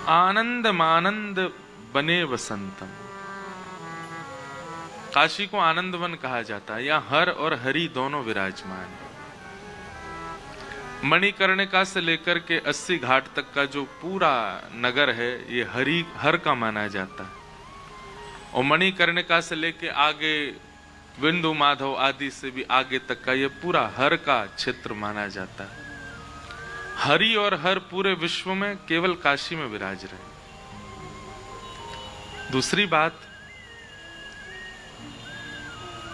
आनंद मानंद बने वसंतम। काशी को आनंद वन कहा जाता है। यहाँ हर और हरि दोनों विराजमान है। मणिकर्णिका से लेकर के 80 घाट तक का जो पूरा नगर है ये हर का माना जाता है। और मणिकर्णिका से लेकर आगे बिंदु माधव आदि से भी आगे तक का ये पूरा हर का क्षेत्र माना जाता है। हरि और हर पूरे विश्व में केवल काशी में विराज रहे। दूसरी बात,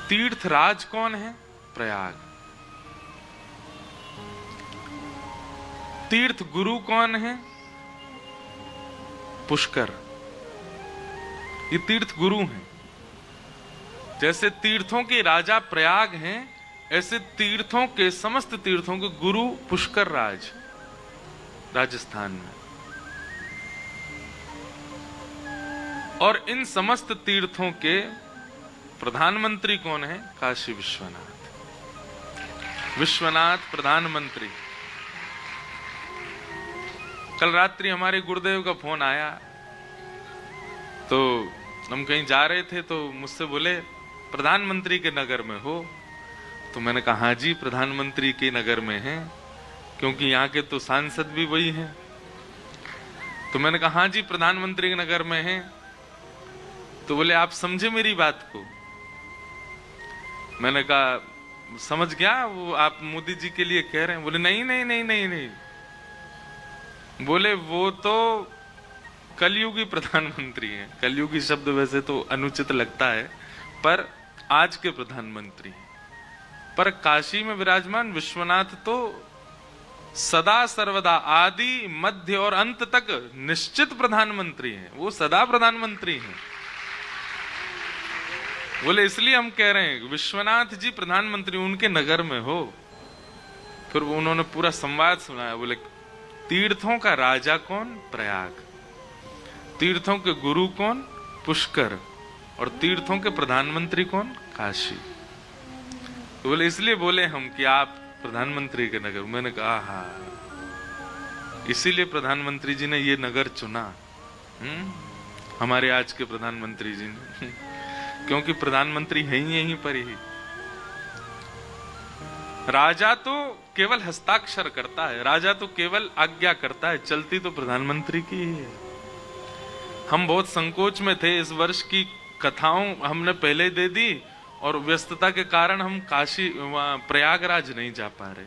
तीर्थराज कौन है? प्रयाग। तीर्थ गुरु कौन है? पुष्कर। ये तीर्थ गुरु हैं। जैसे तीर्थों के राजा प्रयाग हैं, ऐसे तीर्थों के समस्त तीर्थों के गुरु पुष्कर राज राजस्थान में। और इन समस्त तीर्थों के प्रधानमंत्री कौन है? काशी विश्वनाथ। विश्वनाथ प्रधानमंत्री। कल रात्रि हमारे गुरुदेव का फोन आया, तो हम कहीं जा रहे थे तो मुझसे बोले प्रधानमंत्री के नगर में हो? तो मैंने कहा हाँ जी, प्रधानमंत्री के नगर में हैं, क्योंकि यहाँ के तो सांसद भी वही हैं। तो मैंने कहा हाँ जी, प्रधानमंत्री के नगर में हैं। तो बोले आप समझे मेरी बात को? मैंने कहा समझ गया, वो आप मोदी जी के लिए कह रहे हैं। बोले नहीं नहीं नहीं नहीं नहीं, बोले वो तो कलयुगी प्रधानमंत्री हैं। कलयुगी शब्द वैसे तो अनुचित लगता है, पर आज के प्रधानमंत्री हैं। पर काशी में विराजमान विश्वनाथ तो सदा सर्वदा आदि मध्य और अंत तक निश्चित प्रधानमंत्री हैं। वो सदा प्रधानमंत्री हैं। बोले इसलिए हम कह रहे हैं विश्वनाथ जी प्रधानमंत्री उनके नगर में हो। फिर उन्होंने पूरा संवाद सुनाया। बोले तीर्थों का राजा कौन? प्रयाग। तीर्थों के गुरु कौन? पुष्कर। और तीर्थों के प्रधानमंत्री कौन? काशी। तो बोले इसलिए बोले हम कि आप प्रधानमंत्री के नगर। मैंने कहा हाँ, इसीलिए प्रधानमंत्री जी ने ये नगर चुना, हमारे आज के प्रधानमंत्री जी ने, क्योंकि प्रधानमंत्री है ही यहीं पर ही। राजा तो केवल हस्ताक्षर करता है, राजा तो केवल आज्ञा करता है, चलती तो प्रधानमंत्री की ही है। हम बहुत संकोच में थे। इस वर्ष की कथाओं हमने पहले दे दी और व्यस्तता के कारण हम काशी प्रयागराज नहीं जा पा रहे।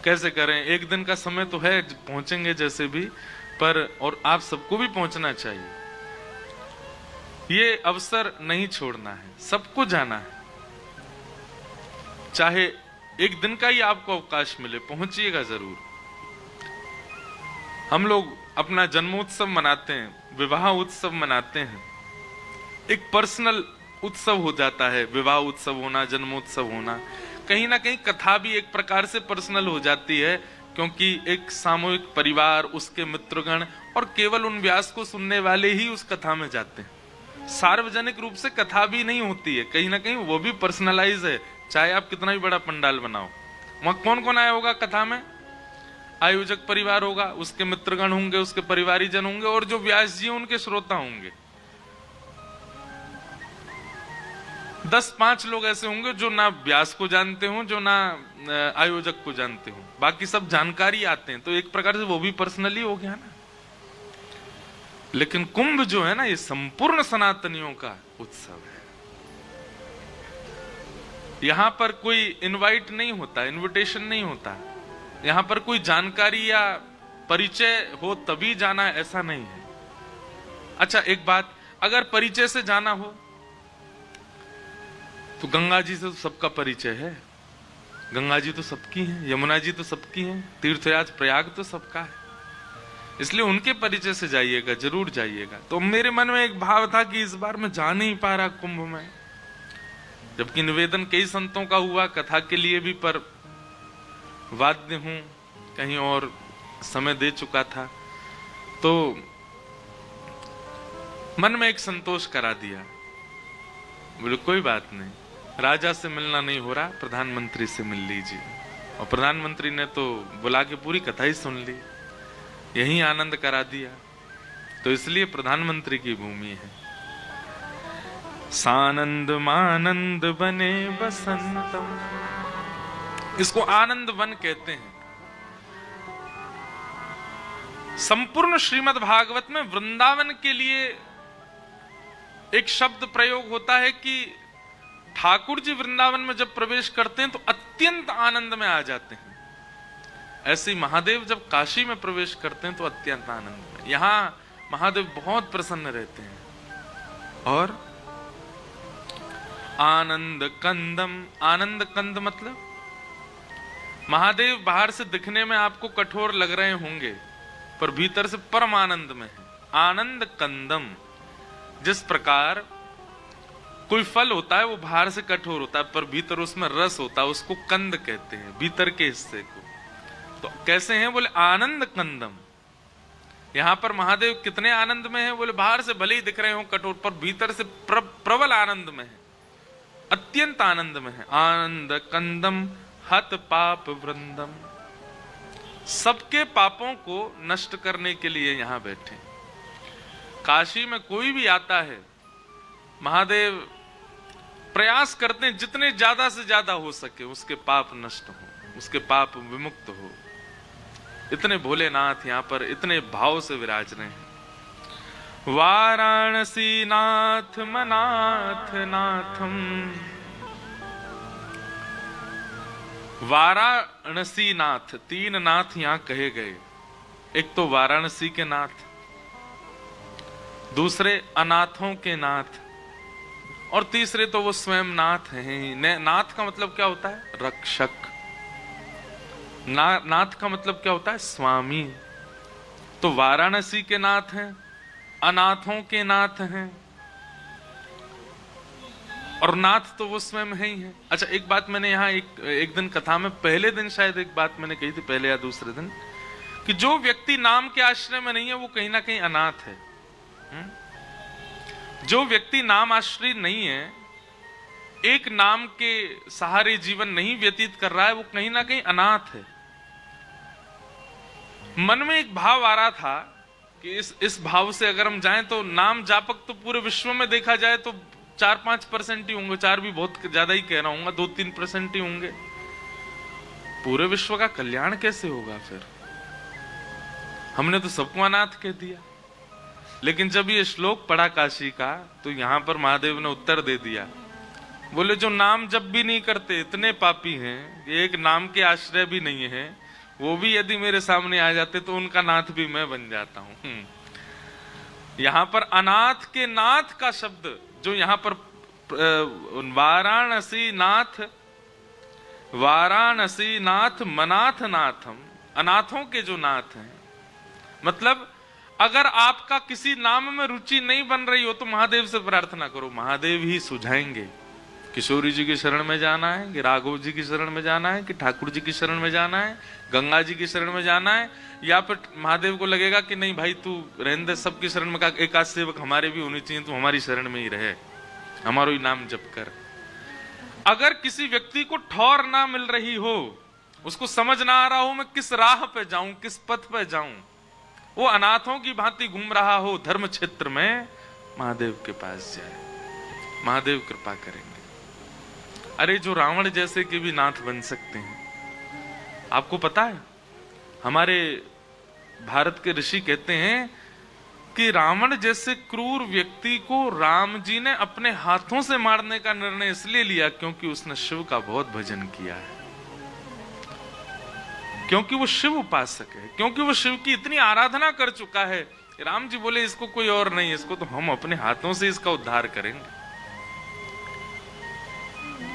कैसे करें? एक दिन का समय तो है, पहुंचेंगे जैसे भी, पर और आप सबको भी पहुंचना चाहिए। ये अवसर नहीं छोड़ना है, सबको जाना है। चाहे एक दिन का ही आपको अवकाश मिले, पहुंचिएगा जरूर। हम लोग अपना जन्मोत्सव मनाते हैं, विवाह उत्सव मनाते हैं। एक पर्सनल उत्सव हो जाता है विवाह उत्सव होना, जन्मोत्सव होना। कहीं ना कहीं कथा भी एक प्रकार से पर्सनल हो जाती है, क्योंकि एक सामूहिक परिवार, उसके मित्रगण और केवल उन व्यास को सुनने वाले ही उस कथा में जाते हैं। सार्वजनिक रूप से कथा भी नहीं होती है, कहीं ना कहीं वो भी पर्सनलाइज है। चाहे आप कितना भी बड़ा पंडाल बनाओ, वहां कौन कौन आया होगा कथा में? आयोजक परिवार होगा, उसके मित्रगण होंगे, उसके परिवारीजन होंगे, और जो व्यास जी उनके श्रोता होंगे। 10-5 लोग ऐसे होंगे जो ना व्यास को जानते हो, जो ना आयोजक को जानते हो, बाकी सब जानकारी आते हैं। तो एक प्रकार से वो भी पर्सनली हो गया ना। लेकिन कुंभ जो है ना, ये संपूर्ण सनातनियों का उत्सव है। यहां पर कोई इनवाइट नहीं होता, इनविटेशन नहीं होता। यहां पर कोई जानकारी या परिचय हो तभी जाना, ऐसा नहीं है। अच्छा एक बात, अगर परिचय से जाना हो तो गंगा जी से तो सबका परिचय है। गंगा जी तो सबकी हैं, यमुना जी तो सबकी हैं, तीर्थराज प्रयाग तो सबका है। इसलिए उनके परिचय से जाइएगा, जरूर जाइएगा। तो मेरे मन में एक भाव था कि इस बार मैं जा नहीं पा रहा कुंभ में, जबकि निवेदन कई संतों का हुआ कथा के लिए भी, पर वाद्य हूं, कहीं और समय दे चुका था। तो मन में एक संतोष करा दिया। बोले कोई बात नहीं, राजा से मिलना नहीं हो रहा, प्रधानमंत्री से मिल लीजिए। और प्रधानमंत्री ने तो बुला के पूरी कथा ही सुन ली। यही आनंद करा दिया। तो इसलिए प्रधानमंत्री की भूमि है। सानंद मानंद बने बसंतम, इसको आनंद वन कहते हैं। संपूर्ण श्रीमद् भागवत में वृंदावन के लिए एक शब्द प्रयोग होता है कि ठाकुर जी वृंदावन में जब प्रवेश करते हैं तो अत्यंत आनंद में आ जाते हैं। ऐसे ही महादेव जब काशी में प्रवेश करते हैं तो अत्यंत आनंद में। यहां महादेव बहुत प्रसन्न रहते हैं। और आनंद कंदम, आनंद कंद मतलब महादेव बाहर से दिखने में आपको कठोर लग रहे होंगे पर भीतर से परम आनंद में है। आनंद कंदम, जिस प्रकार कोई फल होता है वो बाहर से कठोर होता है पर भीतर उसमें रस होता है, उसको कंद कहते हैं, भीतर के हिस्से को। तो कैसे हैं? बोले आनंद कंदम। यहां पर महादेव कितने आनंद में हैं? बोले बाहर से भले ही दिख रहे हो कठोर पर भीतर से प्रबल आनंद में है, अत्यंत आनंद में है। आनंद कंदम हत पाप वृंदम, सबके पापों को नष्ट करने के लिए यहां बैठे। काशी में कोई भी आता है, महादेव प्रयास करते हैं जितने ज्यादा से ज्यादा हो सके उसके पाप नष्ट हो, उसके पाप विमुक्त हो। इतने भोलेनाथ यहां पर इतने भाव से विराज रहे हैं। वाराणसी नाथ मनाथ नाथम, वाराणसी नाथ, तीन नाथ यहां कहे गए। एक तो वाराणसी के नाथ, दूसरे अनाथों के नाथ, और तीसरे तो वो स्वयं नाथ हैं। नाथ का मतलब क्या होता है? रक्षक। नाथ का मतलब क्या होता है? स्वामी। तो वाराणसी के नाथ हैं, अनाथों के नाथ हैं, और नाथ तो वो स्वयं है ही है। अच्छा, एक बात मैंने यहाँ एक दिन कथा में, पहले दिन शायद एक बात मैंने कही थी, पहले या दूसरे दिन, कि जो व्यक्ति नाम के आश्रय में नहीं है वो कहीं ना कहीं अनाथ है। जो व्यक्ति नाम आश्रय नहीं है, एक नाम के सहारे जीवन नहीं व्यतीत कर रहा है, वो कहीं ना कहीं अनाथ है। मन में एक भाव आ रहा था कि इस भाव से अगर हम जाएं तो नाम जापक तो पूरे विश्व में देखा जाए तो 4-5% ही होंगे, 4 भी बहुत ज्यादा ही कह रहा हूं, 2-3% ही होंगे। पूरे विश्व का कल्याण कैसे होगा फिर? हमने तो सबको अनाथ कह दिया। लेकिन जब ये श्लोक पढ़ा काशी का तो यहां पर महादेव ने उत्तर दे दिया। बोले जो नाम जब भी नहीं करते इतने पापी हैं, एक नाम के आश्रय भी नहीं है, वो भी यदि मेरे सामने आ जाते तो उनका नाथ भी मैं बन जाता हूं। यहां पर अनाथ के नाथ का शब्द जो यहां पर वाराणसी नाथ, वाराणसी नाथ मनाथ नाथम, अनाथों के जो नाथ हैं। मतलब अगर आपका किसी नाम में रुचि नहीं बन रही हो तो महादेव से प्रार्थना करो, महादेव ही सुझाएंगे। किशोरी जी की शरण में जाना है कि राघव जी की शरण में जाना है कि ठाकुर जी की शरण में जाना है, गंगा जी की शरण में जाना है, या फिर महादेव को लगेगा कि नहीं भाई तू रहने दे, सबकी शरण में एक आध सेवक हमारे भी होने चाहिए, तू हमारी शरण में ही रहे, हमारा ही नाम जप कर। अगर किसी व्यक्ति को ठौर ना मिल रही हो, उसको समझ ना आ रहा हो मैं किस राह पे जाऊं, किस पथ पे जाऊं, वो अनाथों की भांति घूम रहा हो धर्म क्षेत्र में, महादेव के पास जाए, महादेव कृपा करेंगे। अरे जो रावण जैसे के भी नाथ बन सकते हैं। आपको पता है हमारे भारत के ऋषि कहते हैं कि रावण जैसे क्रूर व्यक्ति को राम जी ने अपने हाथों से मारने का निर्णय इसलिए लिया क्योंकि उसने शिव का बहुत भजन किया है, क्योंकि वो शिव उपासक है, क्योंकि वो शिव की इतनी आराधना कर चुका है। राम जी बोले इसको कोई और नहीं, इसको तो हम अपने हाथों से इसका उद्धार करेंगे।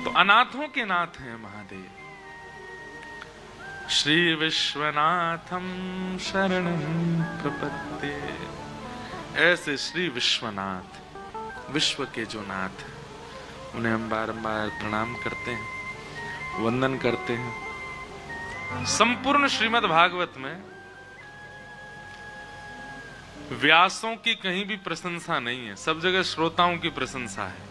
तो अनाथों के नाथ हैं महादेव। श्री विश्वनाथम शरणं प्रपद्ये, ऐसे श्री विश्वनाथ, विश्व के जो नाथ हैं, उन्हें हम बारंबार प्रणाम करते हैं, वंदन करते हैं। संपूर्ण श्रीमद् भागवत में व्यासों की कहीं भी प्रशंसा नहीं है, सब जगह श्रोताओं की प्रशंसा है।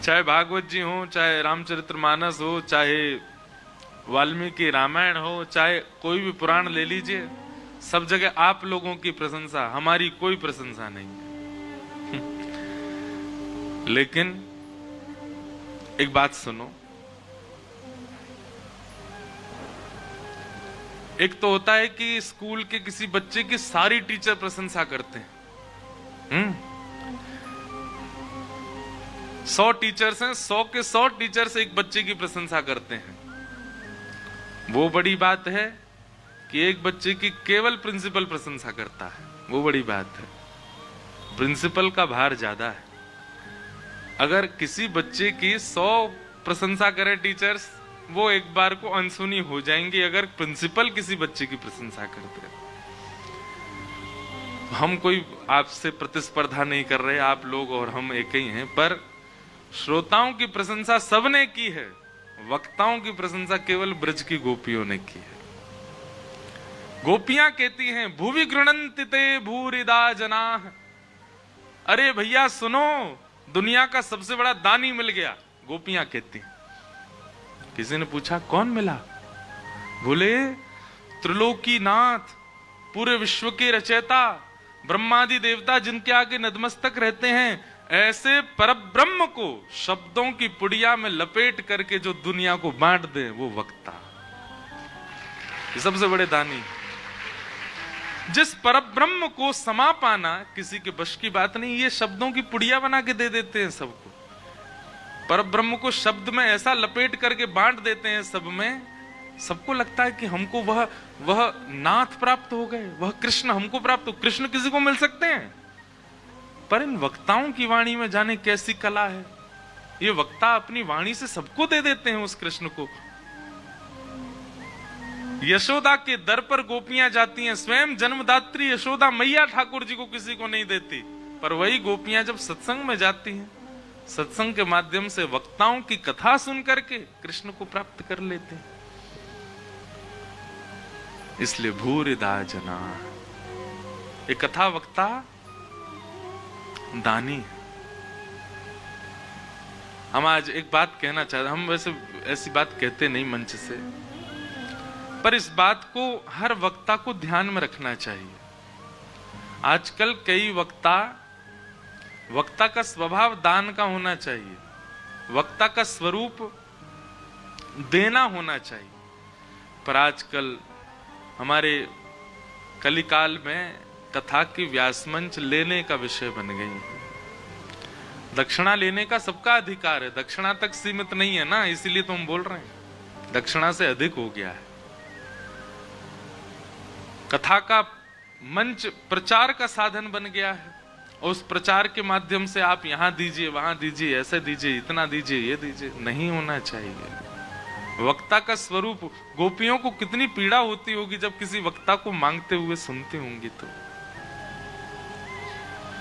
चाहे भागवत जी हो, चाहे रामचरितमानस हो, चाहे वाल्मीकि रामायण हो, चाहे कोई भी पुराण ले लीजिए, सब जगह आप लोगों की प्रशंसा, हमारी कोई प्रशंसा नहीं है। लेकिन एक बात सुनो, एक तो होता है कि स्कूल के किसी बच्चे की सारी टीचर प्रशंसा करते हैं। 100 टीचर्स हैं, 100 के 100 टीचर्स एक बच्चे की प्रशंसा करते हैं। वो बड़ी बात है कि एक बच्चे की केवल प्रिंसिपल प्रशंसा करता है, वो बड़ी बात है। प्रिंसिपल का भार ज्यादा है। अगर किसी बच्चे की 100 प्रशंसा करें टीचर्स, वो एक बार को अनसुनी हो जाएंगी। अगर प्रिंसिपल किसी बच्चे की प्रशंसा करते हैं, हम कोई आपसे प्रतिस्पर्धा नहीं कर रहे, आप लोग और हम एक ही हैं, पर श्रोताओं की प्रशंसा सबने की है, वक्ताओं की प्रशंसा केवल ब्रज की गोपियों ने की है। गोपियां कहती हैं भुवि गृणन्ति ते भूरिदा जनाः, अरे भैया सुनो, दुनिया का सबसे बड़ा दानी मिल गया। गोपियां कहती हैं। किसी ने पूछा कौन मिला? बोले त्रिलोकीनाथ, पूरे विश्व के रचयिता, ब्रह्मादि देवता जिनके आगे नतमस्तक रहते हैं, ऐसे परब्रह्म को शब्दों की पुड़िया में लपेट करके जो दुनिया को बांट दे, वो वक्ता। ये सबसे बड़े दानी। जिस परब्रह्म को समा पाना किसी के बश की बात नहीं, ये शब्दों की पुड़िया बना के दे देते हैं सबको। परब्रह्म को शब्द में ऐसा लपेट करके बांट देते हैं सब में, सबको लगता है कि हमको वह नाथ प्राप्त हो गए, वह कृष्ण हमको प्राप्त हो। कृष्ण किसी को मिल सकते हैं, पर इन वक्ताओं की वाणी में जाने कैसी कला है। ये वक्ता अपनी वाणी से सबको दे देते हैं उस कृष्ण को। यशोदा के दर पर गोपियां जाती हैं, स्वयं जन्मदात्री यशोदा मैया ठाकुर जी को किसी को नहीं देती, पर वही गोपियां जब सत्संग में जाती हैं, सत्संग के माध्यम से वक्ताओं की कथा सुन करके कृष्ण को प्राप्त कर लेते हैं। इसलिए भूरिदा जना, ये कथा वक्ता दानी। हम आज एक बात कहना चाहते, हम वैसे ऐसी बात कहते नहीं मंच से, पर इस बात को हर वक्ता को ध्यान में रखना चाहिए। आजकल कई वक्ता का स्वभाव दान का होना चाहिए, वक्ता का स्वरूप देना होना चाहिए, पर आजकल हमारे कलिकाल में कथा की व्यासमंच लेने का विषय बन गई है। दक्षिणा लेने का सबका अधिकार है, दक्षिणा तक सीमित नहीं है ना, इसीलिए तो हम बोल रहे हैं, दक्षिणा से अधिक हो गया है। कथा का मंच प्रचार का साधन बन गया है, और उस प्रचार के माध्यम से आप यहां दीजिए, वहां दीजिए, ऐसे दीजिए, इतना दीजिए, ये दीजिए, नहीं होना चाहिए। वक्ता का स्वरूप, गोपियों को कितनी पीड़ा होती होगी जब किसी वक्ता को मांगते हुए सुनती होंगी। तो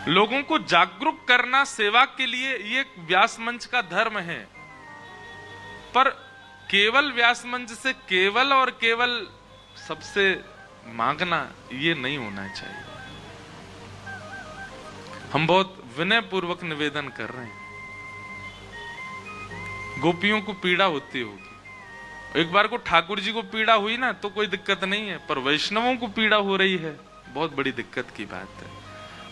लोगों को जागरूक करना सेवा के लिए ये व्यास मंच का धर्म है, पर केवल व्यास मंच से केवल और केवल सबसे मांगना ये नहीं होना चाहिए। हम बहुत विनय पूर्वक निवेदन कर रहे हैं। गोपियों को पीड़ा होती होगी, एक बार को ठाकुर जी को पीड़ा हुई ना तो कोई दिक्कत नहीं है, पर वैष्णवों को पीड़ा हो रही है, बहुत बड़ी दिक्कत की बात है।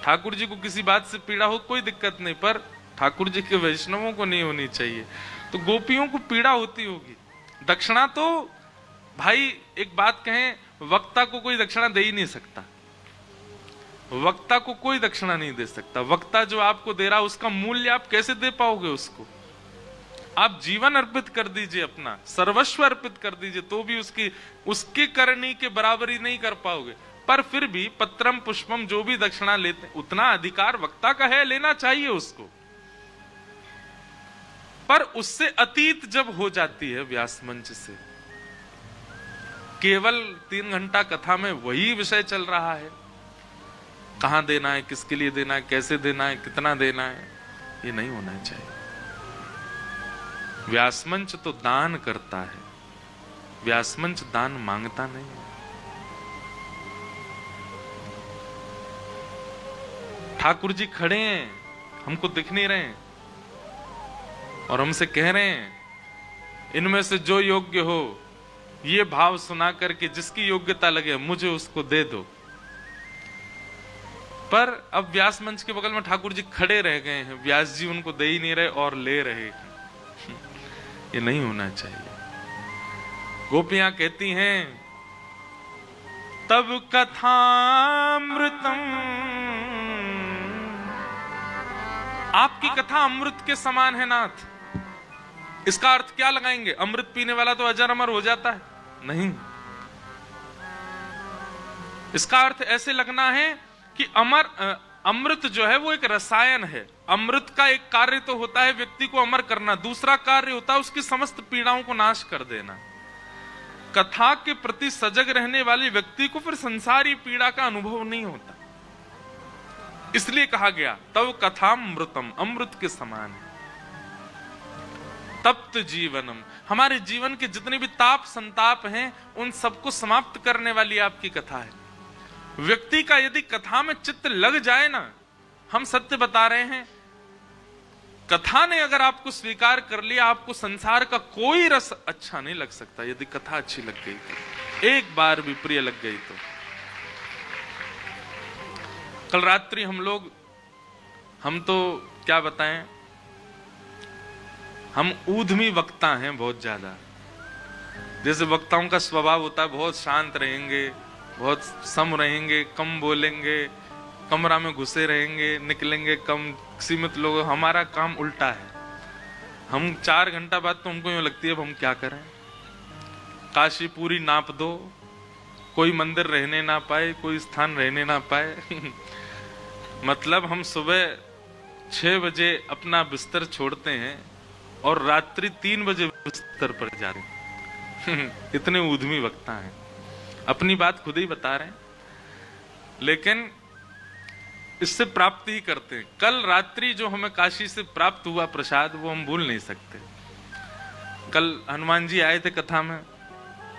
ठाकुर जी को किसी बात से पीड़ा हो कोई दिक्कत नहीं, पर ठाकुर जी के वैष्णवों को नहीं होनी चाहिए। तो गोपियों को पीड़ा होती होगी। दक्षिणा तो भाई एक बात कहें, वक्ता को कोई दक्षिणा दे ही नहीं सकता, वक्ता को कोई दक्षिणा नहीं दे सकता। वक्ता जो आपको दे रहा उसका मूल्य आप कैसे दे पाओगे उसको? आप जीवन अर्पित कर दीजिए, अपना सर्वस्व अर्पित कर दीजिए, तो भी उसकी करनी के बराबरी नहीं कर पाओगे। पर फिर भी पत्रम पुष्पम जो भी दक्षिणा लेते उतना अधिकार वक्ता का है, लेना चाहिए उसको। पर उससे अतीत जब हो जाती है व्यास मंच से, केवल 3 घंटा कथा में वही विषय चल रहा है, कहां देना है, किसके लिए देना है, कैसे देना है, कितना देना है, ये नहीं होना चाहिए। व्यासमंच तो दान करता है, व्यासमंच दान मांगता नहीं है। ठाकुर जी खड़े हैं, हमको दिख नहीं रहे हैं, और हमसे कह रहे हैं इनमें से जो योग्य हो, ये भाव सुना करके जिसकी योग्यता लगे मुझे उसको दे दो। पर अब व्यास मंच के बगल में ठाकुर जी खड़े रह गए हैं, व्यास जी उनको दे ही नहीं रहे और ले रहे हैं। ये नहीं होना चाहिए। गोपियां कहती हैं तब कथामृतम, आपकी कथा अमृत के समान है नाथ। इसका अर्थ क्या लगाएंगे? अमृत पीने वाला तो अजर अमर हो जाता है? नहीं, इसका अर्थ ऐसे लगना है कि अमृत जो है वो एक रसायन है। अमृत का एक कार्य तो होता है व्यक्ति को अमर करना, दूसरा कार्य होता है उसकी समस्त पीड़ाओं को नाश कर देना। कथा के प्रति सजग रहने वाले व्यक्ति को फिर संसारी पीड़ा का अनुभव नहीं होता। इसलिए कहा गया तव कथामृतम, अमृत के समान है। तप्त जीवनम, हमारे जीवन के जितने भी ताप संताप हैं उन सबको समाप्त करने वाली आपकी कथा है। व्यक्ति का यदि कथा में चित्त लग जाए ना, हम सत्य बता रहे हैं, कथा ने अगर आपको स्वीकार कर लिया, आपको संसार का कोई रस अच्छा नहीं लग सकता। यदि कथा अच्छी लग गई तो, एक बार भी प्रिय लग गई तो। कल रात्रि हम तो क्या बताएं, हम ऊधमी वक्ता हैं बहुत ज्यादा। जैसे वक्ताओं का स्वभाव होता है, बहुत शांत रहेंगे, बहुत सम रहेंगे, कम बोलेंगे, कमरा में घुसे रहेंगे, निकलेंगे कम, सीमित लोग। हमारा काम उल्टा है। हम 4 घंटा बाद तो हमको यूं लगती है अब हम क्या करें। काशी पूरी नाप दो, कोई मंदिर रहने ना पाए, कोई स्थान रहने ना पाए। मतलब हम सुबह 6 बजे अपना बिस्तर छोड़ते हैं और रात्रि 3 बजे बिस्तर पर जा रहे हैं। इतने ऊधमी वक्ता हैं। अपनी बात खुद ही बता रहे हैं, लेकिन इससे प्राप्ति ही करते हैं। कल रात्रि जो हमें काशी से प्राप्त हुआ प्रसाद, वो हम भूल नहीं सकते। कल हनुमान जी आए थे कथा में।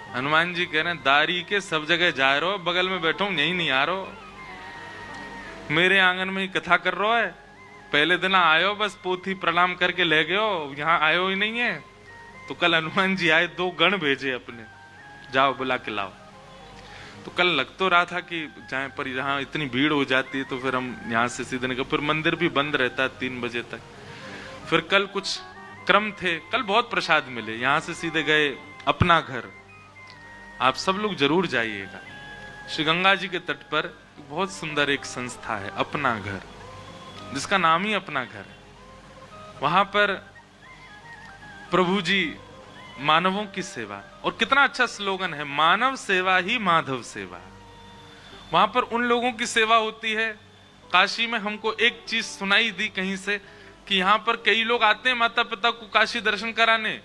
हनुमान जी कह रहे हैं दारी के सब जगह जा रहे हो, बगल में बैठो यही नहीं आ रहो, मेरे आंगन में ही कथा कर रहा है। पहले दिन आयो बस पोथी प्रणाम करके ले गयो, यहाँ आयो ही नहीं है। तो कल हनुमान जी आए, 2 गण भेजे अपने, जाओ बुला के लाओ। तो कल लग तो रहा था कि जहाँ पर यहाँ इतनी भीड़ हो जाती है तो फिर हम यहाँ से सीधे निकल, फिर मंदिर भी बंद रहता है 3 बजे तक। फिर कल कुछ क्रम थे, कल बहुत प्रसाद मिले, यहाँ से सीधे गए अपना घर। आप सब लोग जरूर जाइएगा। श्री गंगा जी के तट पर बहुत सुंदर एक संस्था है, अपना घर, जिसका नाम ही अपना घर है। वहां पर प्रभु जी मानवों की सेवा, और कितना अच्छा स्लोगन है, मानव सेवा ही माधव सेवा। वहां पर उन लोगों की सेवा होती है। काशी में हमको एक चीज सुनाई दी कहीं से कि यहाँ पर कई लोग आते हैं माता पिता को काशी दर्शन कराने,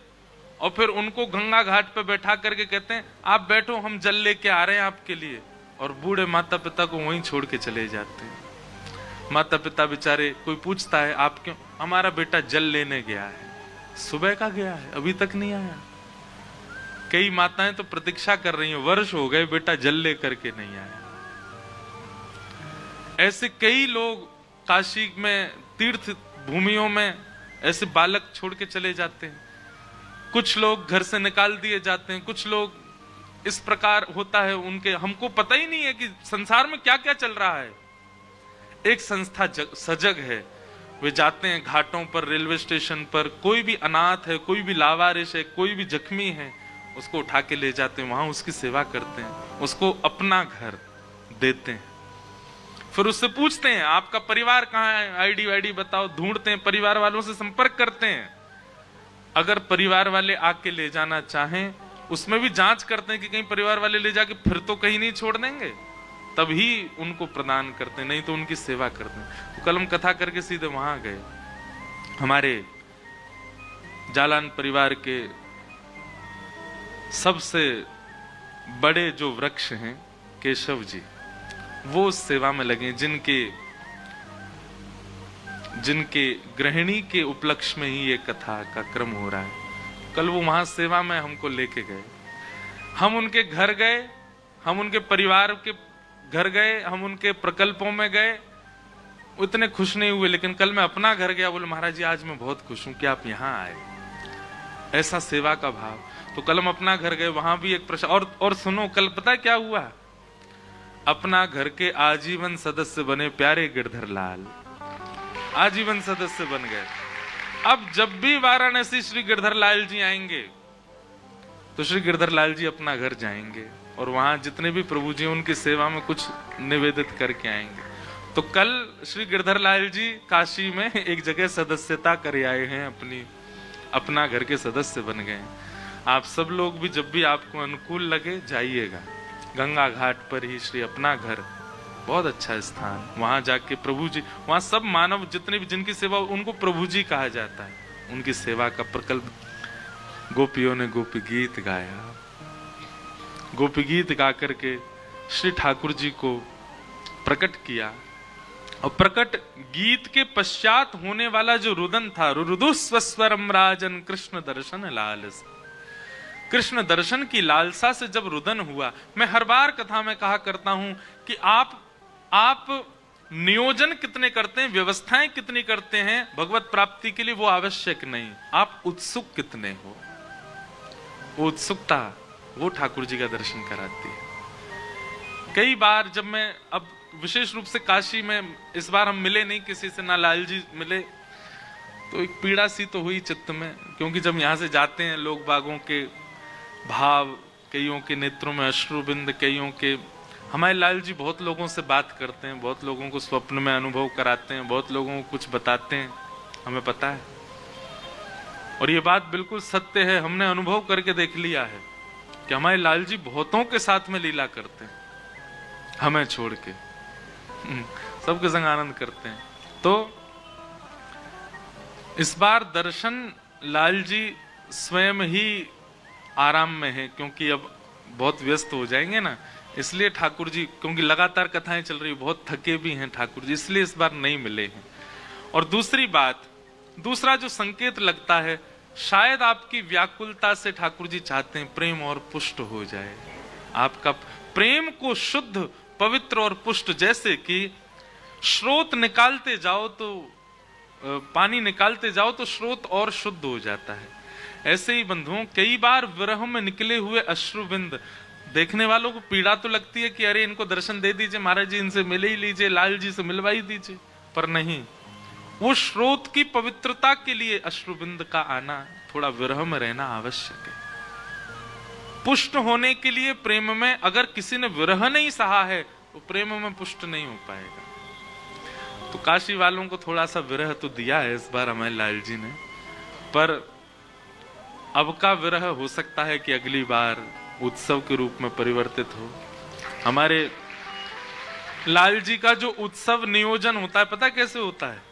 और फिर उनको गंगा घाट पर बैठा करके कहते हैं आप बैठो, हम जल लेके आ रहे हैं आपके लिए, और बूढ़े माता पिता को वहीं छोड़ के चले जाते हैं। माता पिता बेचारे, कोई पूछता है आप क्यों? हमारा बेटा जल लेने गया है, सुबह का गया है, अभी तक नहीं आया। कई माताएं तो प्रतीक्षा कर रही हैं, वर्ष हो गए बेटा जल ले करके नहीं आया। ऐसे कई लोग काशी में तीर्थ भूमियों में ऐसे बालक छोड़ के चले जाते हैं। कुछ लोग घर से निकाल दिए जाते हैं, कुछ लोग इस प्रकार होता है उनके, हमको पता ही नहीं है कि संसार में क्या क्या चल रहा है। एक संस्था सजग है, वे जाते हैं घाटों पर, रेलवे स्टेशन पर, कोई भी अनाथ है, कोई भी लावारिश है, कोई भी जख्मी है, उसको उठा के ले जाते हैं, वहां उसकी सेवा करते हैं, उसको अपना घर देते हैं। फिर उससे पूछते हैं आपका परिवार कहाँ है, आईडी वाईडी बताओ, ढूंढते हैं, परिवार वालों से संपर्क करते हैं। अगर परिवार वाले आके ले जाना चाहें, उसमें भी जांच करते हैं कि कहीं परिवार वाले ले जाके फिर तो कहीं नहीं छोड़ देंगे, तभी उनको प्रदान करते हैं, नहीं तो उनकी सेवा करते हैं। तो कल हम कथा करके सीधे वहां गए। हमारे जालान परिवार के सबसे बड़े जो वृक्ष हैं केशव जी, वो सेवा में लगे, जिनके गृहिणी के उपलक्ष्य में ही ये कथा का क्रम हो रहा है। कल वो वहां सेवा में हमको लेके गए, हम उनके घर गए, हम उनके परिवार के घर गए, हम उनके प्रकल्पों में गए, उतने खुश नहीं हुए। लेकिन कल मैं अपना घर गया, बोले महाराज जी आज मैं बहुत खुश हूं कि आप यहाँ आए, ऐसा सेवा का भाव। तो कल हम अपना घर गए, वहां भी एक प्रसाद। और सुनो, कल पता है क्या हुआ? अपना घर के आजीवन सदस्य बने प्यारे गिरधर लाल, आजीवन सदस्य बन गए। अब जब भी वाराणसी श्री गिरधर लाल जी आएंगे तो श्री गिरधर लाल जी अपना घर जाएंगे और वहां जितने भी प्रभु जी उनकी सेवा में कुछ निवेदित करके आएंगे। तो कल श्री गिरधर लाल जी काशी में एक जगह सदस्यता कर आए हैं, अपना घर के सदस्य बन गए। आप सब लोग भी जब भी आपको अनुकूल लगे जाइएगा, गंगा घाट पर ही श्री अपना घर, बहुत अच्छा स्थान, वहां जाके प्रभु जी, वहां सब मानव जितने भी जिनकी सेवा उनको प्रभु जी कहा जाता है, उनकी सेवा का प्रकल्प। गोपियों ने गोपी गीत गाया, गोपी गीत गा करके श्री ठाकुर जी को प्रकट किया। और प्रकट गीत के पश्चात होने वाला जो रुदन था, रुदुस्वस्वरम राजन कृष्ण दर्शन लालस, कृष्ण दर्शन की लालसा से जब रुदन हुआ। मैं हर बार कथा में कहा करता हूं कि आप नियोजन कितने करते हैं, व्यवस्थाएं कितनी करते हैं भगवत प्राप्ति के लिए, वो आवश्यक नहीं, आप उत्सुक कितने हो। वो उत्सुकता वो ठाकुर जी का दर्शन कराती है। कई बार जब मैं, अब विशेष रूप से काशी में इस बार हम मिले नहीं किसी से, ना लाल जी मिले, तो एक पीड़ा सी तो हुई चित्त में, क्योंकि जब यहां से जाते हैं लोग बागों के भाव, कईयों के नेत्रों में अश्रुबिंद, कईयों के, हमारे लाल जी बहुत लोगों से बात करते हैं, बहुत लोगों को स्वप्न में अनुभव कराते हैं, बहुत लोगों को कुछ बताते हैं, हमें पता है। और ये बात बिल्कुल सत्य है, हमने अनुभव करके देख लिया है कि हमारे लाल जी बहुतों के साथ में लीला करते हैं, हमें छोड़ के सबके संग आनंद करते हैं। तो इस बार दर्शन लाल जी स्वयं ही आराम में है, क्योंकि अब बहुत व्यस्त हो जाएंगे ना, इसलिए ठाकुर जी, क्योंकि लगातार कथाएं चल रही, बहुत थके भी हैं ठाकुर जी, इसलिए इस बार नहीं मिले हैं। और दूसरी बात, दूसरा जो संकेत लगता है, शायद आपकी व्याकुलता से ठाकुर जी चाहते हैं प्रेम और पुष्ट हो जाए, आपका प्रेम को शुद्ध, पवित्र और पुष्ट, जैसे कि स्रोत निकालते जाओ तो पानी निकालते जाओ तो स्रोत और शुद्ध हो जाता है। ऐसे ही बंधुओं, कई बार विरह में निकले हुए अश्रुबिंद देखने वालों को पीड़ा तो लगती है कि अरे इनको दर्शन दे दीजिए महाराज जी, इनसे मिले ही लीजिए, लाल जी से मिलवा ही दीजिए, पर नहीं, वो स्रोत की पवित्रता के लिए अश्रुबिंद का आना, थोड़ा विरह में रहना आवश्यक है। पुष्ट होने के लिए प्रेम में, अगर किसी ने विरह नहीं सहा है वो प्रेम में पुष्ट नहीं हो पाएगा। तो काशी वालों को थोड़ा सा विरह तो दिया है इस बार हमारे लाल जी ने, पर अब का विरह हो सकता है कि अगली बार उत्सव के रूप में परिवर्तित हो। हमारे लाल जी का जो उत्सव नियोजन होता है, पता कैसे होता है?